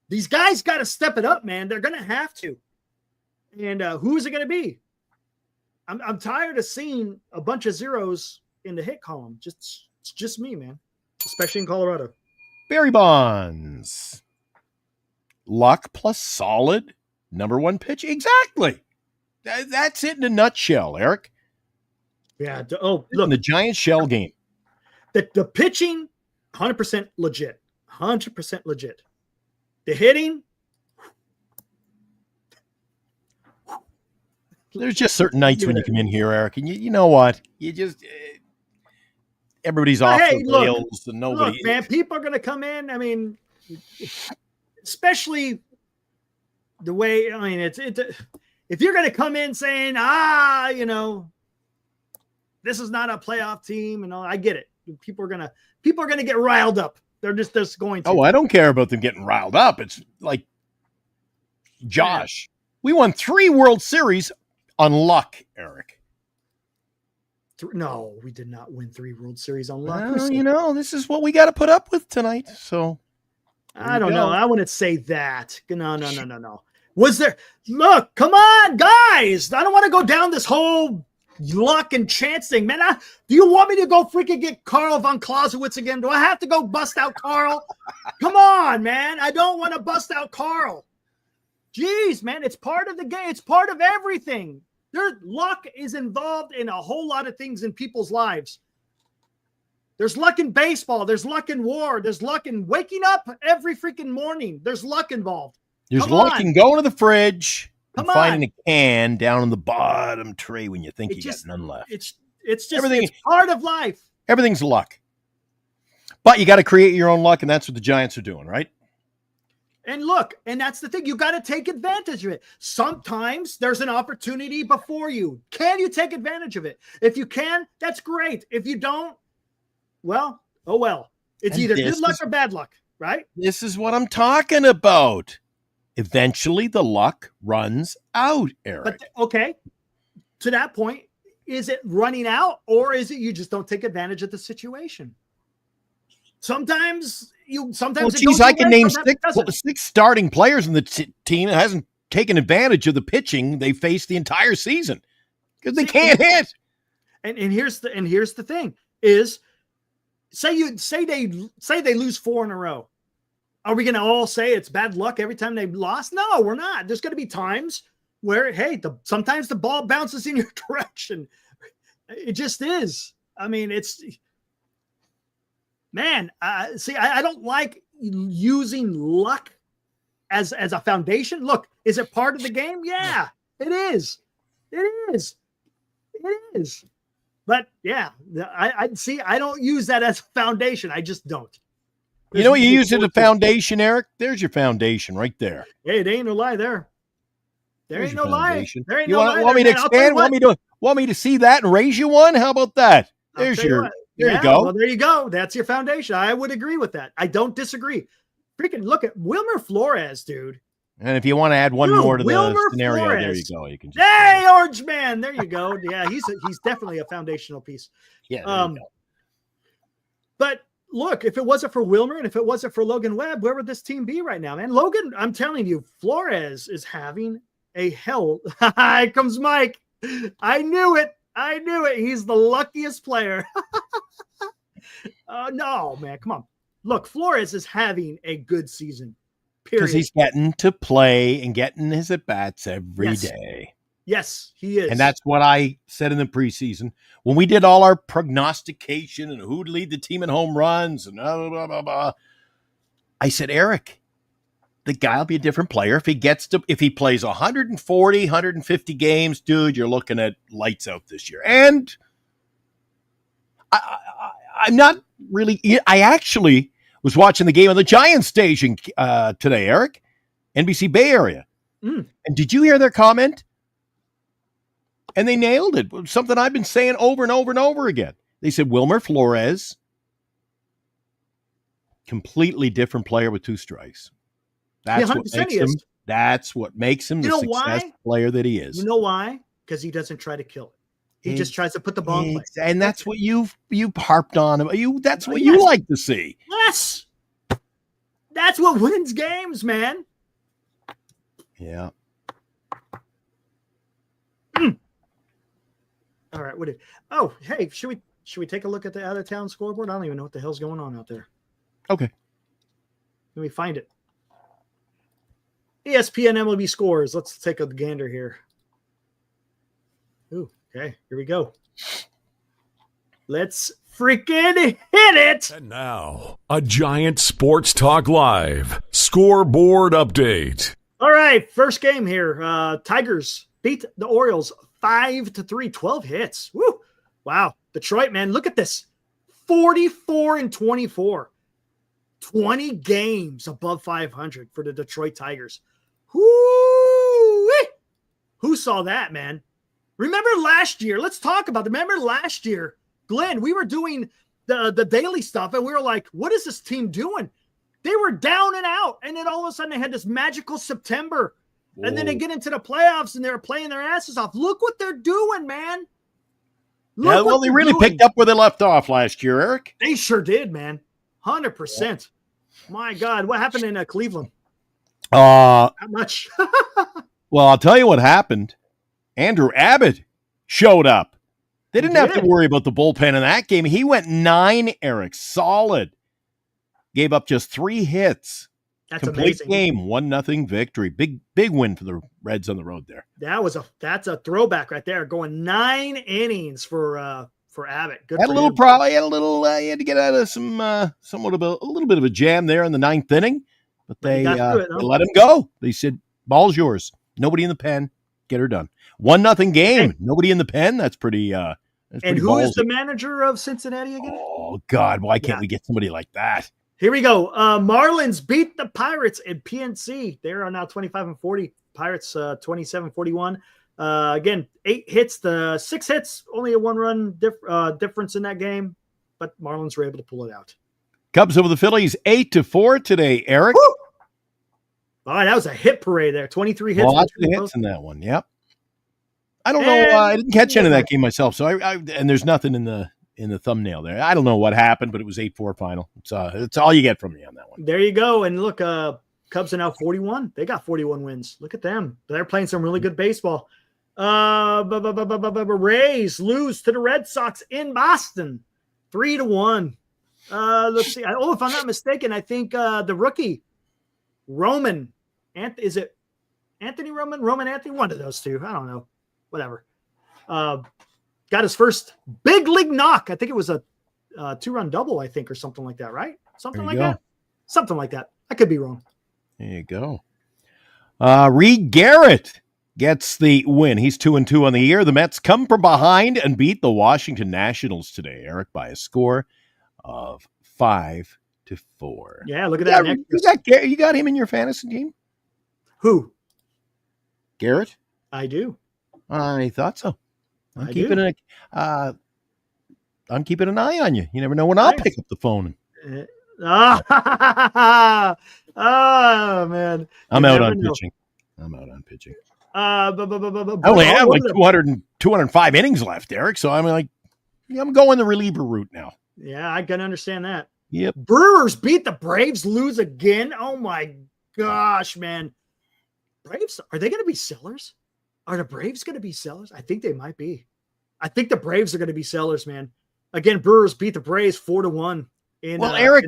These guys got to step it up, man. They're going to have to. And who is it going to be? I'm tired of seeing a bunch of zeros in the hit column. It's just me, man. Especially in Colorado. Barry Bonds. Luck plus solid number 1 pitch. Exactly. That's it in a nutshell, Eric. Yeah. Look. In the Giants shell game. The pitching, 100% legit. 100% legit. The hitting. There's just certain nights when you come in here, Eric, and you know what? You just everybody's off the rails and nobody. Look, man, people are going to come in. I mean, especially the way. I mean, it's if you're going to come in saying, this is not a playoff team, and all, I get it. People are gonna get riled up. They're just going to. Oh, I don't care about them getting riled up. It's like, Josh, we won 3 World Series on luck, Eric. No, we did not win 3 World Series on luck. Well, this is what we got to put up with tonight. So I don't know. I wouldn't say that. No. Was there? Look, come on, guys. I don't want to go down this whole luck and chance thing, man. Do you want me to go freaking get Carl von Clausewitz again? Do I have to go bust out Carl? Come on, man. I don't want to bust out Carl. Jeez, man. It's part of the game. It's part of everything. Luck is involved in a whole lot of things in people's lives. There's luck in baseball. There's luck in war. There's luck in waking up every freaking morning. There's luck involved. There's luck in going to the fridge and finding a can down on the bottom tray when you think you got none left. It's just everything. It's part of life. Everything's luck. But you got to create your own luck, and that's what the Giants are doing, right? And look, and that's the thing. You got to take advantage of it. Sometimes there's an opportunity before you. Can you take advantage of it? If you can, that's great. If you don't, well, oh well. It's either good luck or bad luck, right? This is what I'm talking about. Eventually, the luck runs out, Eric. But, okay, to that point, Is it running out, or is it you just don't take advantage of the situation? Sometimes Well, geez, I can name six starting players in the team that hasn't taken advantage of the pitching they faced the entire season because they can't hit. And here's the thing is, say they lose 4 in a row. Are we going to all say it's bad luck every time they lost? No, we're not. There's going to be times where, hey, sometimes the ball bounces in your direction. It just is. I mean, I don't like using luck as a foundation. Look, is it part of the game? Yeah, it is. It is. It is. But yeah, I don't use that as a foundation. I just don't. You know what you use as a foundation, Eric? There's your foundation right there. Hey, there ain't no lie there. There ain't no lie. There ain't you no lie. Want me to expand? Want me to see that and raise you one? How about that? There's your. There you go. Well, there you go. That's your foundation. I would agree with that. I don't disagree. Freaking look at Wilmer Flores, dude. And if you want to add one more to the scenario, Flores. There you go. You can. Hey, Orange Man. There you go. Yeah, he's definitely a foundational piece. Yeah. But look, if it wasn't for Wilmer and if it wasn't for Logan Webb, where would this team be right now, man? Logan, I'm telling you, Flores is having a hell. Here comes Mike. I knew it. He's the luckiest player. No, man, come on. Look, Flores is having a good season. Period. Because he's getting to play and getting his at-bats every day. Yes, he is. And that's what I said in the preseason. When we did all our prognostication and who'd lead the team in home runs and blah, blah, blah, blah, I said, Eric, the guy will be a different player. If he plays 140, 150 games, dude, you're looking at lights out this year. And I'm not really – I actually – was watching the game on the Giants station today, Eric, NBC Bay Area. And did you hear their comment? And they nailed it. Something I've been saying over and over and over again. They said Wilmer Flores, completely different player with 2 strikes. That's what makes him the success player that he is. You know why? Because he doesn't try to kill it. He just tries to put the ball in play. And that's what you've harped on. That's what you like to see. Yes. That's what wins games, man. Yeah. All right. Hey, should we take a look at the out of town scoreboard? I don't even know what the hell's going on out there. Okay. Let me find it. ESPN MLB scores. Let's take a gander here. Ooh. Okay, here we go. Let's freaking hit it. And now, a Giant Sports Talk Live scoreboard update. All right, first game here. Tigers beat the Orioles 5-3, 12 hits. Woo! Wow. Detroit, man, look at this. 44-24. 20 games above 500 for the Detroit Tigers. Woo-wee! Who saw that, man? Remember last year? Let's talk about it. Remember last year, Glenn, we were doing the daily stuff, and we were like, what is this team doing? They were down and out, and then all of a sudden they had this magical September. Whoa. And then they get into the playoffs, and they're playing their asses off. Look what they're doing, man. They really picked up where they left off last year, Eric. They sure did, man. 100%. Yeah. My God, what happened in Cleveland? Not much. Well, I'll tell you what happened. Andrew Abbott showed up. They didn't have to worry about the bullpen in that game. He went 9, Eric, solid. Gave up just 3 hits. That's complete amazing. Game, 1-0 victory. Big win for the Reds on the road there. That's a throwback right there. Going 9 innings for Abbott. Good. Had a little problem. He had to get out of a little bit of a jam there in the 9th inning, but they let him go. They said, "Ball's yours. Nobody in the pen. Get her done." 1-0 game. Hey. Nobody in the pen. That's pretty. And who ballsy. Is the manager of Cincinnati again? Oh God! Why can't we get somebody like that? Here we go. Marlins beat the Pirates in PNC. They are now 25-40. Pirates 27-41. Again, 8 hits. The 6 hits. Only a 1-run difference in that game, but Marlins were able to pull it out. Cubs over the Phillies 8-4 today. Eric. Woo! All right, that was a hit parade there. 23 hits. Lots of hits in that one. Yep. I don't know. I didn't catch any of that game myself, so I and there's nothing in the thumbnail there. I don't know what happened, but it was 8-4 final. It's all you get from me on that one. There you go. And look, Cubs are now 41. They got 41 wins. Look at them. They're playing some really good baseball. Rays lose to the Red Sox in Boston, 3-1. Let's see. If I'm not mistaken, I think the rookie Roman, is it Anthony Roman? Roman Anthony? One of those two. I don't know. Whatever. Got his first big league knock. I think it was a 2-run double, I think, or something like that, right? Something like that. Something like that. I could be wrong. There you go. Reed Garrett gets the win. He's 2-2 on the year. The Mets come from behind and beat the Washington Nationals today, Eric, by a score of 5-4. Yeah, look at that. You got him in your fantasy team? Who? Garrett? I do. I thought so. I'm keeping an eye on you. You never know when I'll pick up the phone. Oh, man. I'm out on pitching. I only have like 205 innings left, Eric. So I'm going the reliever route now. Yeah, I can understand that. Yep. Brewers beat the Braves, lose again. Oh my gosh, man. Braves, are they going to be sellers? Are the Braves going to be sellers? I think they might be. I think the Braves are going to be sellers, man. Again, Brewers beat the Braves 4-1. Eric,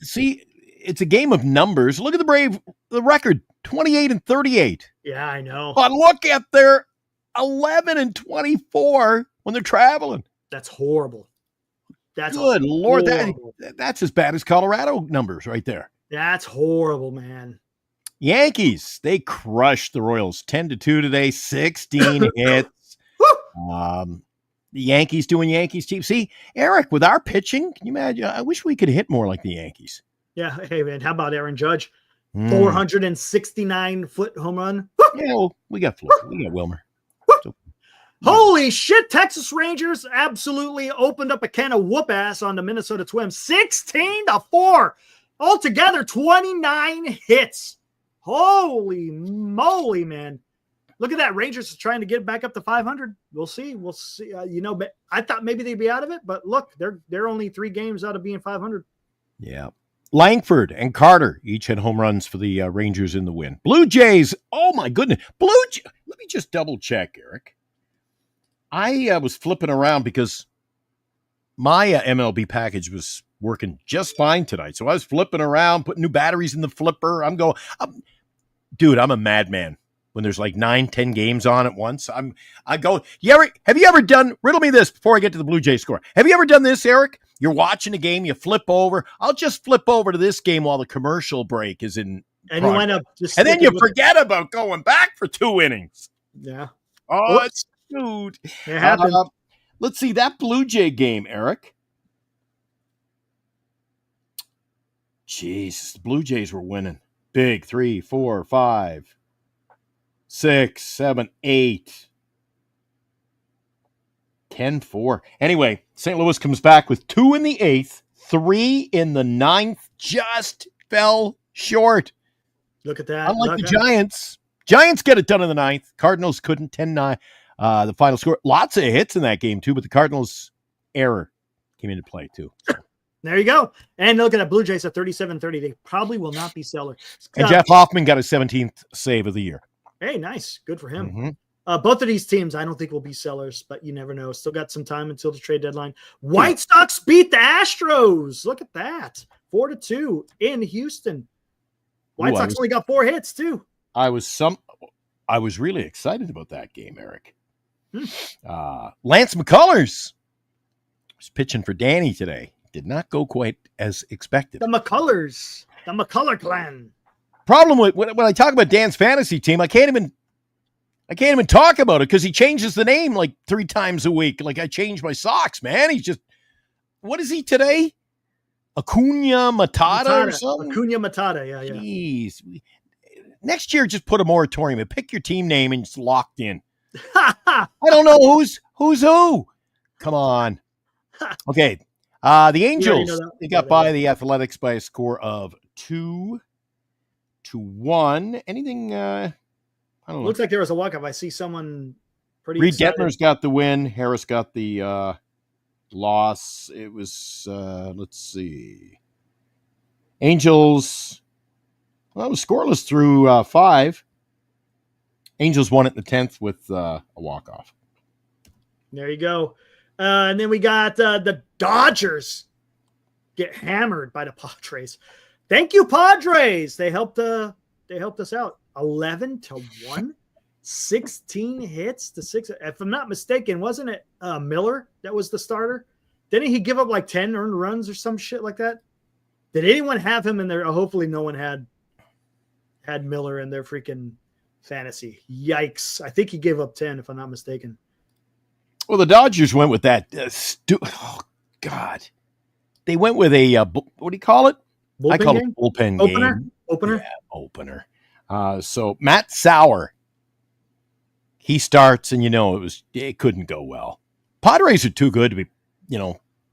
see, it's a game of numbers. Look at the record, 28-38. Yeah, I know. But look at their 11-24 when they're traveling. That's horrible. That's good Lord. Horrible. That's as bad as Colorado numbers right there. That's horrible, man. Yankees, they crushed the Royals 10-2 today, 16 hits. The Yankees doing Yankees team. See, Eric, with our pitching, can you imagine? I wish we could hit more like the Yankees. Yeah. Hey, man, how about Aaron Judge? 469-foot home run. Yeah, well, we got Florida. We got Wilmer. So, holy shit. Texas Rangers absolutely opened up a can of whoop ass on the Minnesota Twins. 16-4. Altogether, 29 hits. Holy moly, man. Look at that. Rangers are trying to get back up to 500. We'll see. But I thought maybe they'd be out of it, but look, they're only 3 games out of being 500. Yeah. Langford and Carter each had home runs for the Rangers in the win. Blue Jays. Oh my goodness. Let me just double check, Eric. I was flipping around because my MLB package was working just fine tonight. So I was flipping around, putting new batteries in the flipper. I'm a madman. When there's like 9-10 games on at once, I go. Have you ever done? Riddle me this before I get to the Blue Jay score. Have you ever done this, Eric? You're watching a game, you flip over. I'll just flip over to this game while the commercial break is in. And you wind up just. And then you forget about going back for 2 innings. Yeah. Oh, it's dude. It happened. Let's see that Blue Jay game, Eric. Jeez, the Blue Jays were winning big. 3, 4, 5. 6, 7, 8, 10-4. Anyway, St. Louis comes back with 2 in the 8th, 3 in the 9th, just fell short. Look at that. Unlike the Giants. Giants get it done in the 9th. Cardinals couldn't. 10-9. The final score. Lots of hits in that game, too, but the Cardinals' error came into play, too. So. There you go. And look at that. Blue Jays at 37-30. They probably will not be sellers. And Jeff Hoffman got his 17th save of the year. Hey, nice. Good for him. Mm-hmm. Both of these teams, I don't think will be sellers, but you never know. Still got some time until the trade deadline. White Sox beat the Astros. Look at that. 4-2 in Houston. White Sox only got 4 hits, too. I was really excited about that game, Eric. Lance McCullers was pitching for Danny today. Did not go quite as expected. The McCullers. The McCuller clan. Problem with when I talk about Dan's fantasy team, I can't even talk about it because he changes the name like 3 times a week. Like I change my socks, man. He's just, what is he today? Acuna Matata or something? Acuna Matata, yeah. Jeez. Next year, just put a moratorium and pick your team name and it's locked in. I don't know who's who. Come on. Okay. The Angels, they got by the Athletics by a score of 2-1. Anything? I don't know. Looks like there was a walk-off. I see someone Pretty Reed excited. Detmer's got the win. Harris got the loss. It was, let's see. Angels, well, it was scoreless through 5. Angels won it in the 10th with a walk-off. There you go. And then we got the Dodgers get hammered by the Padres. Thank you, Padres. They helped us out. 11-1, 16 hits to 6. If I'm not mistaken, wasn't it Miller that was the starter? Didn't he give up like 10 earned runs or some shit like that? Did anyone have him in there? Hopefully no one had Miller in their freaking fantasy. Yikes. I think he gave up 10 if I'm not mistaken. Well, the Dodgers went with that. Oh, God. They went with a, what do you call it? Bullpen I call game? it bullpen Opener? game. Opener? Yeah, opener. So Matt Sauer, he starts, and it couldn't go well. Padres are too good to be,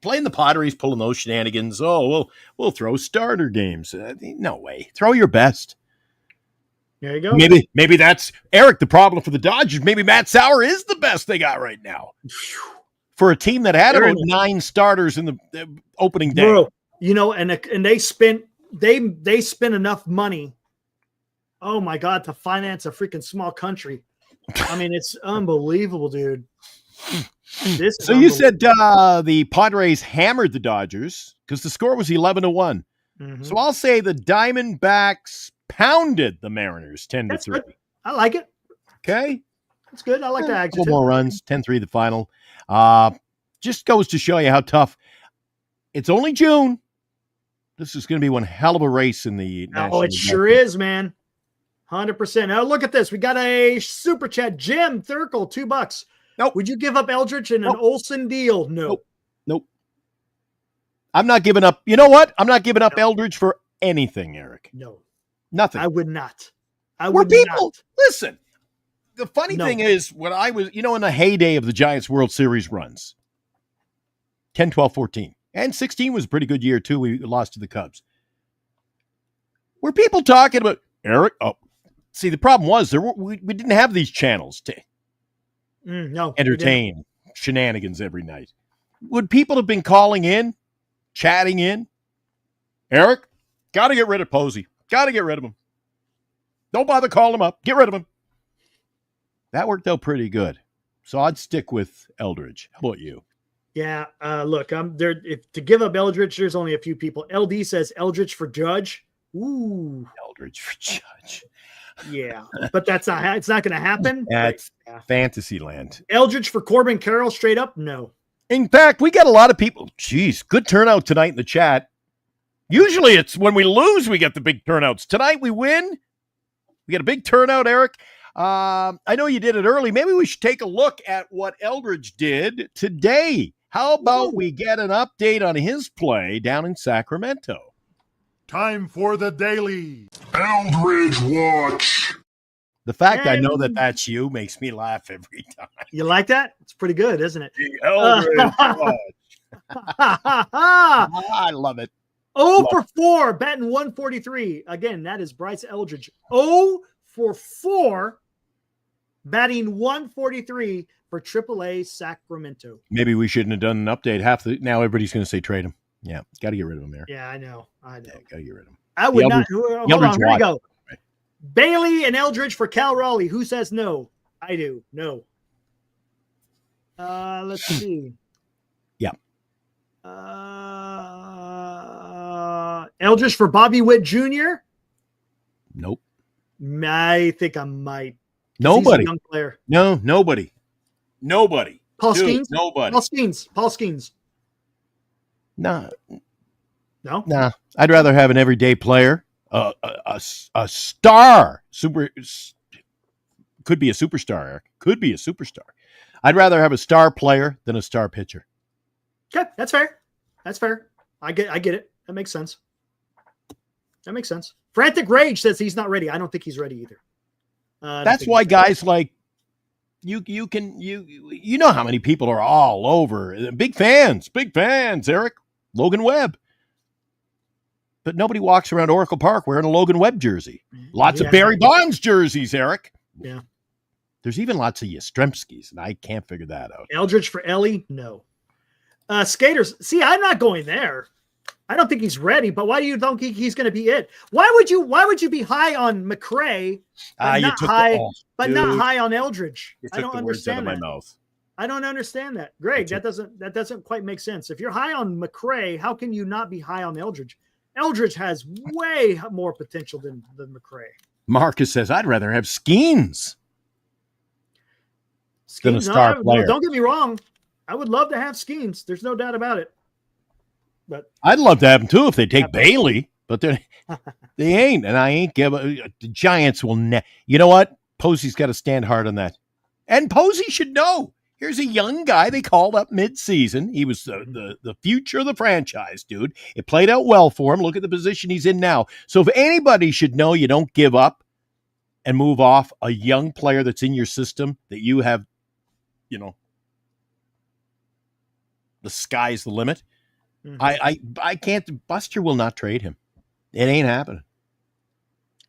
playing the Padres, pulling those shenanigans. Oh, we'll throw starter games. No way. Throw your best. There you go. Maybe that's Eric. The problem for the Dodgers. Maybe Matt Sauer is the best they got right now for a team that had about 9 starters in the opening day. Bro, and they spent enough money. Oh my God, to finance a freaking small country. I mean, it's unbelievable, dude. So you said the Padres hammered the Dodgers because the score was 11-1. Mm-hmm. So I'll say the Diamondbacks pounded the Mariners 10-3. Good. I like it. Okay. That's good. I like that. A couple more runs, 10-3 the final. Just goes to show you how tough. It's only June. This is going to be one hell of a race in the National it sure is, man. 100%. Now look at this. We got a super chat. Jim Thurkel, $2. Nope. Would you give up Eldridge in an Olsen deal? No. Nope. I'm not giving up. You know what? I'm not giving up Eldridge for anything, Eric. No. Nothing. I would not. Listen, the funny thing is when I was, in the heyday of the Giants World Series runs, 10, 12, 14, and 16 was a pretty good year too. We lost to the Cubs. Were people talking about Eric? Oh, see, the problem was we didn't have these channels to entertain shenanigans every night. Would people have been calling in, chatting in? Eric, got to get rid of Posey. Got to get rid of him. Don't bother calling him up. Get rid of him. That worked out pretty good. So I'd stick with Eldridge. How about you? Yeah, look, I'm there. If to give up Eldridge, there's only a few people. LD says Eldridge for Judge. Ooh, Eldridge for Judge. Yeah, but it's not going to happen. That's fantasy land. Eldridge for Corbin Carroll, straight up, no. In fact, we got a lot of people. Geez, good turnout tonight in the chat. Usually it's when we lose, we get the big turnouts. Tonight we win. We got a big turnout, Eric. I know you did it early. Maybe we should take a look at what Eldridge did today. How about we get an update on his play down in Sacramento? Time for the daily Eldridge Watch. The fact I know that that's you makes me laugh every time. You like that? It's pretty good, isn't it? The Eldridge Watch. I love it. 0 for 4, batting 143. Again, that is Bryce Eldridge. 0 for 4, batting 143 for AAA Sacramento. Maybe we shouldn't have done an update. Now everybody's going to say trade him. Yeah, got to get rid of him there. Yeah, I know. Yeah, got to get rid of him. I would not. Hold on, here we go. Right. Bailey and Eldridge for Cal Raleigh. Who says no? I do. No. Let's see. Yeah. Eldridge for Bobby Witt Jr. Nope. I think I might. Nobody. He's a young player. No, nobody. Nobody. Paul Skeens? Nobody. Paul Skeens. No. No? Nah. I'd rather have an everyday player. A star. Could be a superstar, Eric. Could be a superstar. I'd rather have a star player than a star pitcher. Okay, that's fair. That's fair. I get it. That makes sense. Frantic Rage says he's not ready. I don't think he's ready either. That's why guys like you know how many people are all over. Big fans, Eric. Logan Webb. But nobody walks around Oracle Park wearing a Logan Webb jersey. Lots of Barry Bonds jerseys, Eric. Yeah. There's even lots of Yastrzemskis, and I can't figure that out. Eldridge for Ellie? No. Skaters. See, I'm not going there. I don't think he's ready, but why do you think he's going to be it? Why would you be high on McRae, but not high on Eldridge? I don't understand that. I don't understand that. Greg, that doesn't quite make sense. If you're high on McRae, how can you not be high on Eldridge? Eldridge has way more potential than McRae. Marcus says, I'd rather have Skeens than a star player. Don't get me wrong. I would love to have Skeens. There's no doubt about it. But I'd love to have them too if they take Bailey, but they ain't, and I ain't giving. The Giants will. You know what? Posey's got to stand hard on that, and Posey should know. Here's a young guy they called up mid-season. He was the future of the franchise, dude. It played out well for him. Look at the position he's in now. So if anybody should know, you don't give up and move off a young player that's in your system that you have, the sky's the limit. Mm-hmm. I can't. Buster will not trade him. It ain't happening.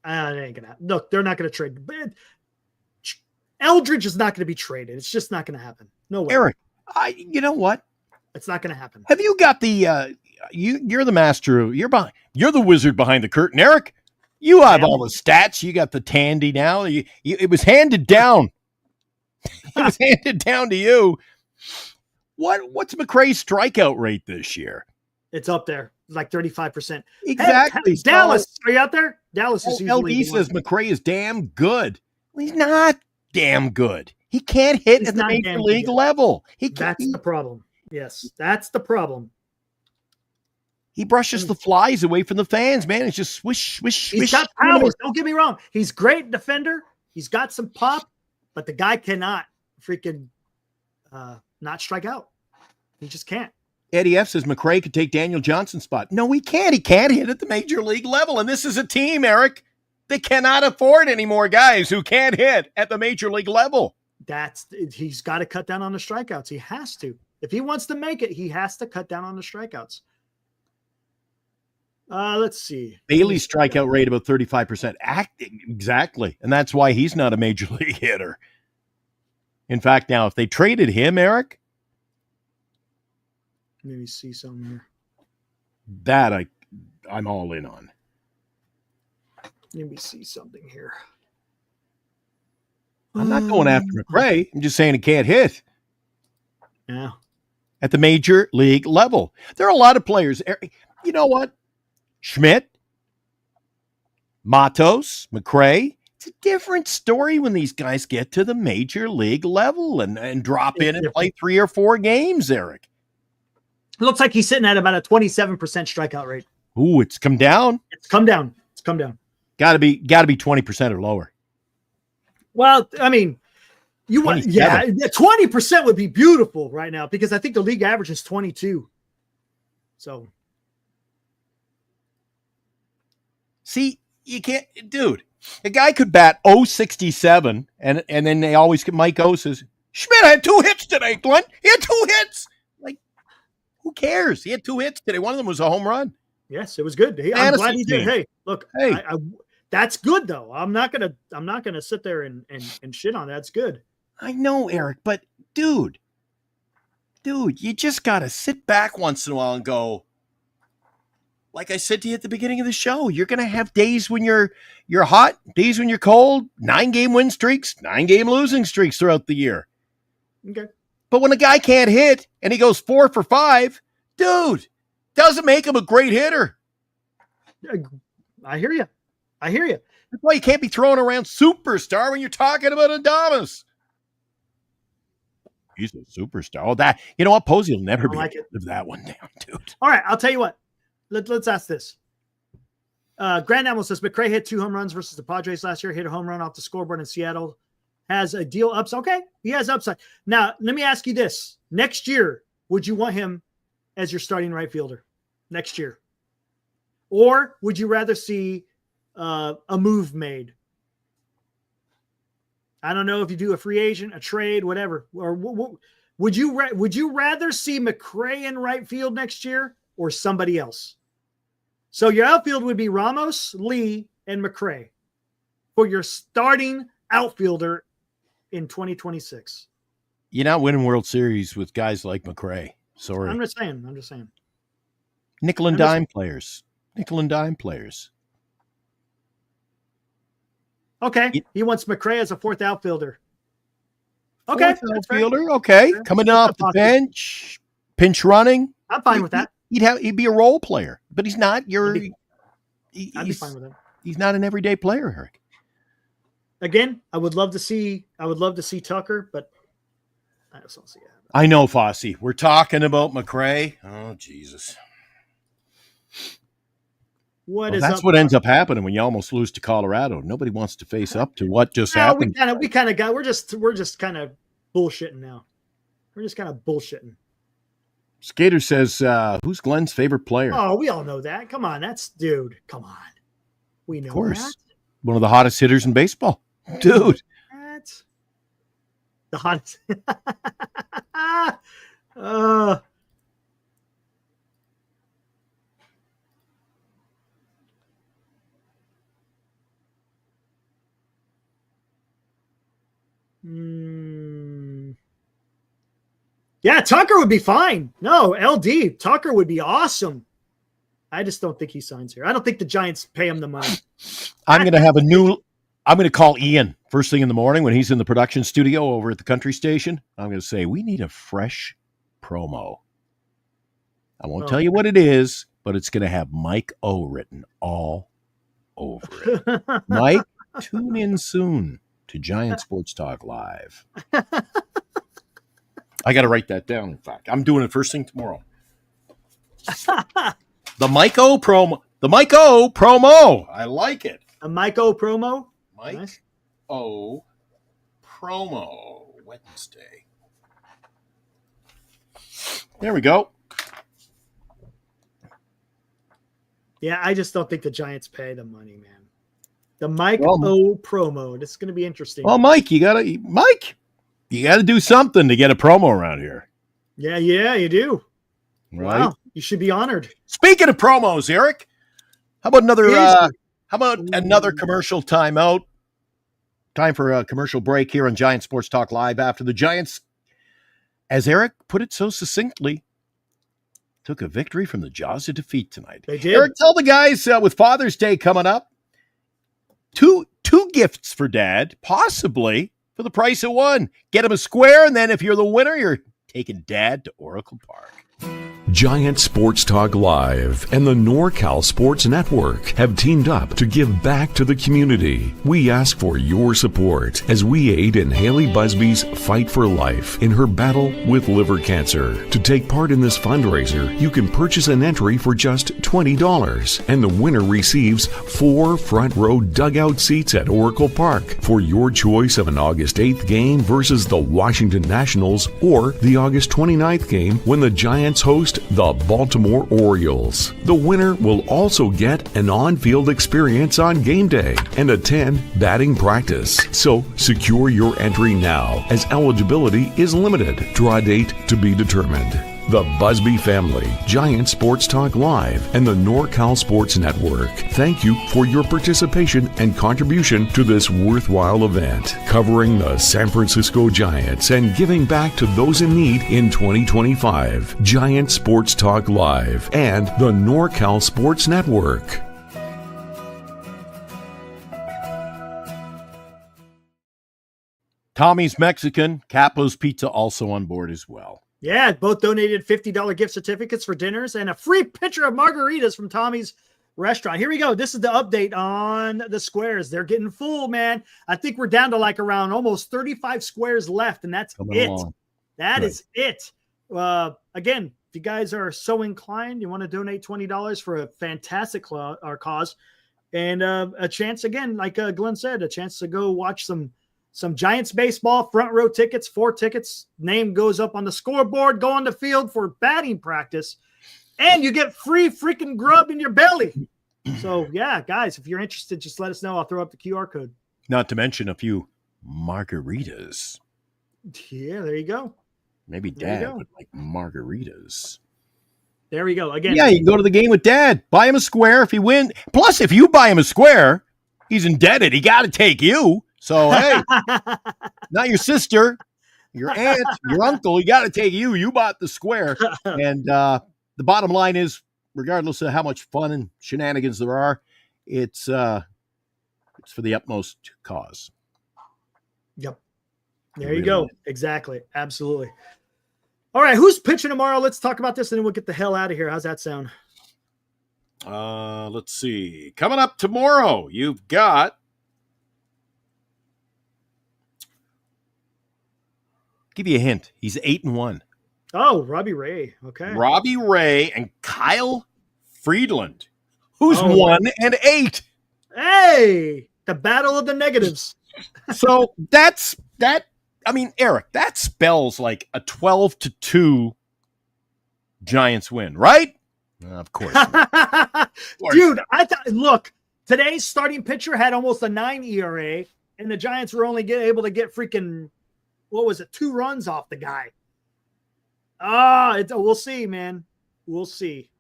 It ain't gonna happen. Look, they're not gonna trade. Eldridge is not going to be traded. It's just not going to happen. No way. Eric, you know what? It's not going to happen. Have you got the? You're the master of. You're the wizard behind the curtain, Eric. You have all the stats. You got the Tandy now. It was handed down. It was handed down to you. What's McRae's strikeout rate this year? It's up there, like 35%. Exactly. Hey, Dallas, are you out there? Dallas is usually. LB says McRae is damn good. Well, he's not damn good. He can't hit at the major league level. That's the problem. Yes, that's the problem. He brushes the flies away from the fans, man. It's just swish, swish, swish. He's got powers. Don't get me wrong. He's a great defender. He's got some pop, but the guy cannot freaking not strike out. He just can't. Eddie F says McRae could take Daniel Johnson's spot. No, he can't. He can't hit at the major league level. And this is a team, Eric. They cannot afford any more guys who can't hit at the major league level. He's got to cut down on the strikeouts. He has to. If he wants to make it, he has to cut down on the strikeouts. Let's see. Bailey's strikeout rate about 35%. Exactly. And that's why he's not a major league hitter. In fact, now, if they traded him, Eric. Let me see something here. That I'm all in on. Let me see something here. I'm not going after McRae. I'm just saying he can't hit. Yeah. At the major league level. There are a lot of players. You know what? Schmitt, Matos, McRae. It's a different story when these guys get to the major league level and drop in and play 3 or 4 games, Eric. It looks like he's sitting at about a 27% strikeout rate. Ooh, it's come down. It's come down. Got to be 20% or lower. Well, I mean, 20% would be beautiful right now because I think the league average is 22. So, see, you can't, dude. A guy could bat 067, and then they always Mike O says Schmitt had 2 hits today, Glenn. He had 2 hits. Like, who cares? He had 2 hits today. One of them was a home run. Yes, it was good. I'm glad he did. Hey, look, that's good though. I'm not gonna sit there and shit on that. That's good. I know, Eric, but dude, you just gotta sit back once in a while and go. Like I said to you at the beginning of the show, you're gonna have days when you're hot, days when you're cold, 9-game win streaks, 9-game losing streaks throughout the year. Okay. But when a guy can't hit and he goes 4 for 5, dude, doesn't make him a great hitter. I hear you. That's why you can't be throwing around superstar when you're talking about Adames. He's a superstar. Oh, that, you know what? Posey will never be able to live that one down, dude. All right, I'll tell you what. Let's ask this. Grand Animal says McRae hit 2 home runs versus the Padres last year. Hit a home run off the scoreboard in Seattle. Has a deal upside. Okay, he has upside. Now, let me ask you this. Next year, would you want him as your starting right fielder? Next year? Or would you rather see a move made? I don't know if you do a free agent, a trade, whatever. Or would you rather see McRae in right field next year or somebody else? So your outfield would be Ramos, Lee, and McRae for your starting outfielder in 2026. You're not winning World Series with guys like McRae. Sorry. I'm just saying. Nickel and dime players. Okay. He wants McRae as a fourth outfielder. Okay. Fourth outfielder. Okay. Coming off the bench, pinch running. I'm fine with that. He'd be a role player, but he's not. I'd be fine with him. He's not an everyday player, Eric. Again, I would love to see Tucker, but I just don't see it. I know, Fossey. We're talking about McRae. Oh, Jesus. That's what ends up happening when you almost lose to Colorado. Nobody wants to face up to what just happened. We're just kind of bullshitting now. We're just kind of bullshitting. Skater says, who's Glenn's favorite player? Oh, we all know that. Come on, come on. We know of course. that. One of the hottest hitters in baseball. Dude. That's the hottest. Yeah, Tucker would be fine. No, LD, Tucker would be awesome. I just don't think he signs here. I don't think the Giants pay him the money. I'm going to call Ian first thing in the morning when he's in the production studio over at the country station. I'm going to say, we need a fresh promo. I won't tell you what it is, but it's going to have Mike O written all over it. Mike, tune in soon to Giant Sports Talk Live. I got to write that down, in fact. I'm doing it first thing tomorrow. The Mike O promo. I like it. A Mike O promo? Mike nice. O promo. Wednesday. There we go. Yeah, I just don't think the Giants pay the money, man. The Mike O promo. This is going to be interesting. Well, Mike, you got to do something to get a promo around here. Yeah, you do. Right? Wow, you should be honored. Speaking of promos, Eric, how about another commercial timeout? Time for a commercial break here on Giant Sports Talk Live after the Giants, as Eric put it so succinctly, took a victory from the jaws of defeat tonight. They did. Eric, tell the guys with Father's Day coming up, two gifts for Dad, possibly for the price of one. Get him a square, and then if you're the winner, you're taking Dad to Oracle Park. Giant Sports Talk Live and the NorCal Sports Network have teamed up to give back to the community. We ask for your support as we aid in Haley Busby's fight for life in her battle with liver cancer. To take part in this fundraiser, you can purchase an entry for just $20, and the winner receives 4 front row dugout seats at Oracle Park for your choice of an August 8th game versus the Washington Nationals or the August 29th game when the Giants host the Baltimore Orioles. The winner will also get an on-field experience on game day and attend batting practice. So secure your entry now, as eligibility is limited. Draw date to be determined. The Busby family, Giant Sports Talk Live, and the NorCal Sports Network thank you for your participation and contribution to this worthwhile event, covering the San Francisco Giants and giving back to those in need in 2025. Giant Sports Talk Live and the NorCal Sports Network. Tommy's Mexican, Capo's Pizza also on board as well. Yeah, both donated $50 gift certificates for dinners and a free pitcher of margaritas from Tommy's restaurant. Here we go. This is the update on the squares. They're getting full, man. I think we're down to like around almost 35 squares left, and that's it. That is it. Again, if you guys are so inclined, you want to donate $20 for a fantastic cause, and a chance, again, like Glenn said, a chance to go watch some Giants baseball, front row tickets, 4 tickets. Name goes up on the scoreboard, go on the field for batting practice, and you get free freaking grub in your belly. So, yeah, guys, if you're interested, just let us know. I'll throw up the QR code. Not to mention a few margaritas. Yeah, there you go. Maybe Dad would like margaritas. There we go. Again, yeah, you can go to the game with Dad. Buy him a square if he wins. Plus, if you buy him a square, he's indebted. He got to take you. So, hey, not your sister, your aunt, your uncle. You got to take you. You bought the square. And the bottom line is, regardless of how much fun and shenanigans there are, it's for the utmost cause. Yep. There you go. Exactly. Absolutely. All right. Who's pitching tomorrow? Let's talk about this and then we'll get the hell out of here. How's that sound? Let's see. Coming up tomorrow, you've got give you a hint. He's 8-1. Oh, Robbie Ray. Okay. Robbie Ray and Kyle Friedland, who's 1-8. Hey, the battle of the negatives. So that's that. I mean, Eric, that spells like a 12-2 Giants win, right? Of course. Dude, look, today's starting pitcher had almost a 9 ERA, and the Giants were only able to get freaking, 2 runs off the guy. We'll see, man. We'll see.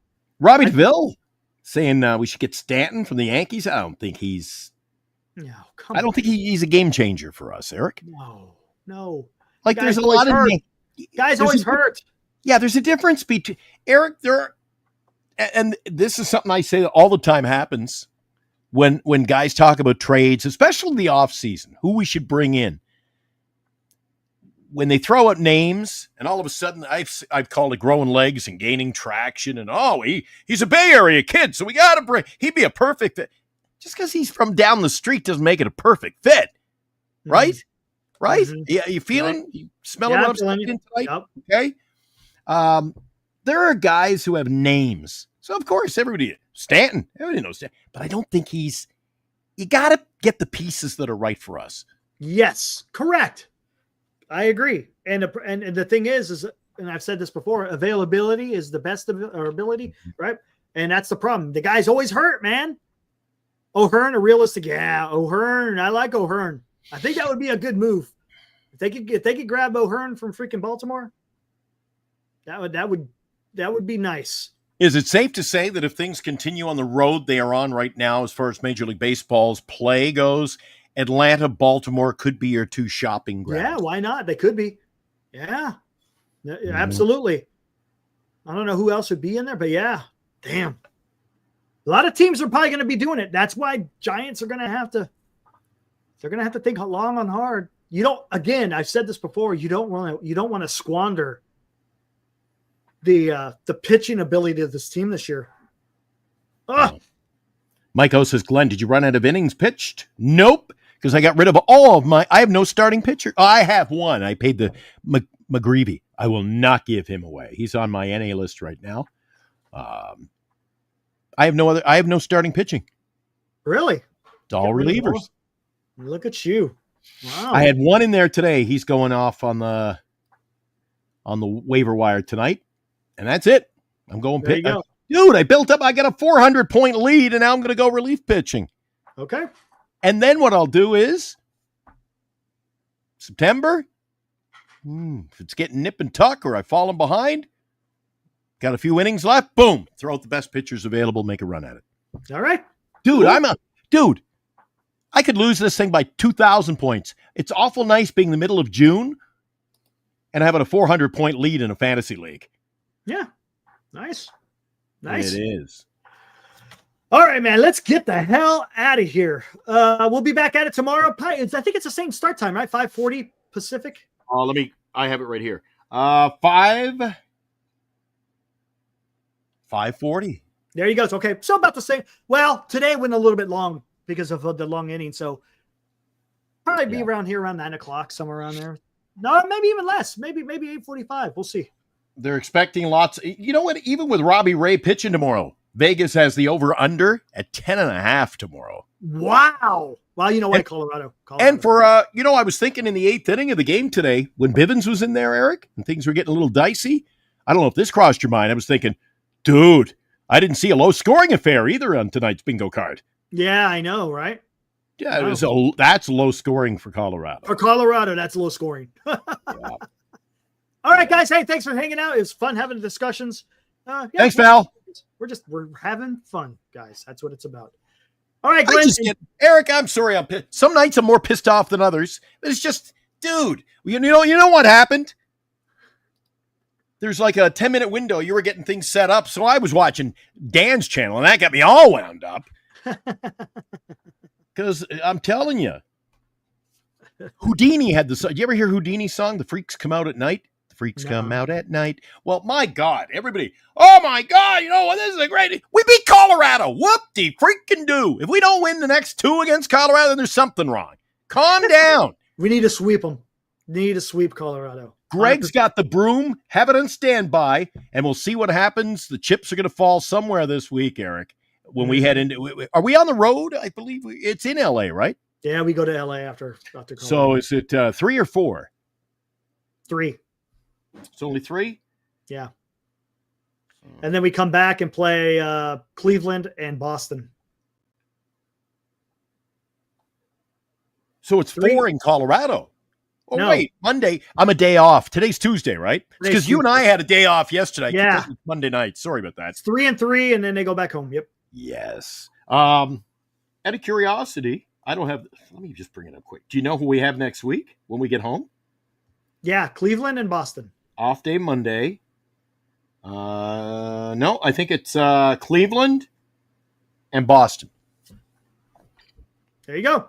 Robbie DeVille saying we should get Stanton from the Yankees. I don't think he's he's a game changer for us, Eric. No. Like there's a lot of guys always hurt. Yeah, there's a difference between Eric. And this is something I say that all the time happens when guys talk about trades, especially the offseason, who we should bring in. When they throw out names, and all of a sudden I've called it growing legs and gaining traction, and he's a Bay Area kid, so we got to bring. He'd be a perfect fit. Just because he's from down the street doesn't make it a perfect fit, right? Mm-hmm. Right? Mm-hmm. Yeah, you feeling? You smelling what I'm saying tonight? Yep. Okay. There are guys who have names, so of course everybody knows Stanton, but I don't think you got to get the pieces that are right for us. Yes, correct. I agree. And the thing is, and I've said this before, availability is the best of our ability, right? And that's the problem. The guy's always hurt, man. O'Hearn, a realistic, O'Hearn. I like O'Hearn. I think that would be a good move. If they could grab O'Hearn from freaking Baltimore, that would be nice. Is it safe to say that if things continue on the road they are on right now, as far as Major League Baseball's play goes, Atlanta, Baltimore could be your 2 shopping grounds? Yeah, why not? They could be. Yeah, absolutely. I don't know who else would be in there, but yeah, damn. A lot of teams are probably going to be doing it. That's why Giants are going to have to. They're going to have to think long and hard. You don't. Again, I've said this before. You don't want to squander the pitching ability of this team this year. Mike O says, Glenn, did you run out of innings pitched? Nope. Because I got rid of all of I have no starting pitcher. I have one. I paid the McGreevy. I will not give him away. He's on my NA list right now. I have no starting pitching. Really? It's all relievers. Look at you. Wow. I had one in there today. He's going off on the waiver wire tonight. And that's it. I'm going pitch. Dude, I built up. I got a 400-point lead, and now I'm going to go relief pitching. Okay. And then what I'll do is September, if it's getting nip and tuck or I've fallen behind, got a few innings left, boom, throw out the best pitchers available, make a run at it. All right. Dude, I could lose this thing by 2,000 points. It's awful nice being the middle of June and having a 400-point lead in a fantasy league. Yeah. Nice. It is. All right, man, let's get the hell out of here. We'll be back at it tomorrow. I think it's the same start time, right? 5:40 Pacific. I have it right here. 5:40. There you go. Okay, so about the same. Well, today went a little bit long because of the long inning, so probably be around 9 o'clock, somewhere around there. No, maybe even less. Maybe 8:45. We'll see. They're expecting lots. You know what? Even with Robbie Ray pitching tomorrow, Vegas has the over-under at 10.5 tomorrow. Wow. Well, you know what, Colorado. And for, I was thinking in the 8th inning of the game today, when Bivens was in there, Eric, and things were getting a little dicey, I don't know if this crossed your mind. I was thinking, dude, I didn't see a low-scoring affair either on tonight's bingo card. Yeah, I know, right? Yeah, that's low scoring for Colorado. For Colorado, that's low scoring. Yeah. All right, guys. Hey, thanks for hanging out. It was fun having the discussions. Thanks, Val. We're having fun, guys. That's what it's about. All right, Glenn. Eric, I'm sorry. I'm pissed. Some nights I'm more pissed off than others. But it's just, dude, you know what happened? There's like a 10-minute window. You were getting things set up. So I was watching Dan's channel, and that got me all wound up. Because I'm telling you, Houdini had the song. Did you ever hear Houdini's song, The Freaks Come Out at Night? The Freaks Come Out at Night. Well, my God, everybody, oh my God, this is a great, we beat Colorado. Whoop-de-freaking do. If we don't win the next 2 against Colorado, then there's something wrong. Calm down. We need to sweep them. Need to sweep Colorado. Greg's got the broom. Have it on standby, and we'll see what happens. The chips are going to fall somewhere this week, Eric, when we head into, are we on the road? I believe it's in LA, right? Yeah, we go to LA after Colorado. So is it 3 or 4? 3. It's only 3? Yeah. And then we come back and play Cleveland and Boston. So it's 4 in Colorado. Oh, no. Wait, Monday. I'm a day off. Today's Tuesday, right? Because you and I had a day off yesterday. Yeah. Monday night. Sorry about that. It's 3 and 3, and then they go back home. Yep. Yes. Out of curiosity, I don't have, let me just bring it up quick. Do you know who we have next week when we get home? Yeah, Cleveland and Boston. Off day Monday. No, I think it's Cleveland and Boston. There you go.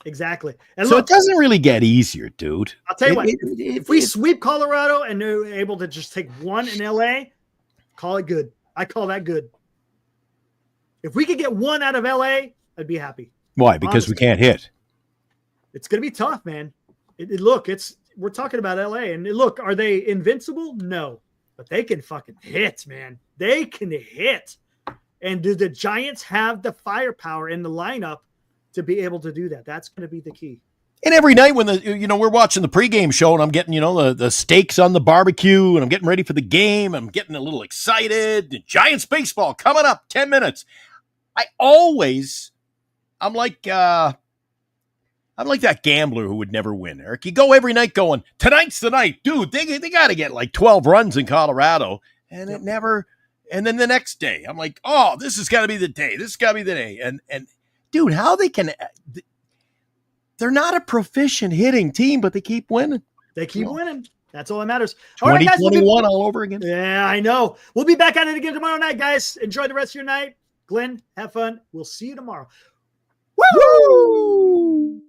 Exactly. And So look, it doesn't really get easier, dude. I'll tell you what, if we sweep Colorado and they're able to just take 1 in LA, call it good. I call that good. If we could get 1 out of LA, I'd be happy. Why? Because Honestly. we can't hit. It's going to be tough, man. We're talking about LA, and look, are they invincible? No, but they can fucking hit, man. They can hit. And do the Giants have the firepower in the lineup to be able to do that? That's going to be the key. And every night when we're watching the pregame show and I'm getting, the steaks on the barbecue and I'm getting ready for the game, I'm getting a little excited. The Giants baseball coming up 10 minutes. I'm like that gambler who would never win, Eric. You go every night going, tonight's the night. Dude, they got to get like 12 runs in Colorado. And it never, and then the next day, I'm like, oh, this has got to be the day. This has got to be the day. And dude, how they can, they're not a proficient hitting team, but they keep winning. They keep winning. That's all that matters. 2021 all over again. Yeah, I know. We'll be back at it again tomorrow night, guys. Enjoy the rest of your night. Glenn, have fun. We'll see you tomorrow. Woo!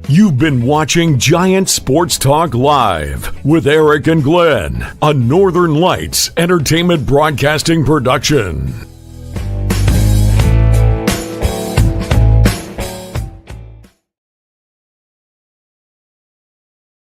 You've been watching Giant Sports Talk Live with Eric and Glenn, a Northern Lights Entertainment Broadcasting production.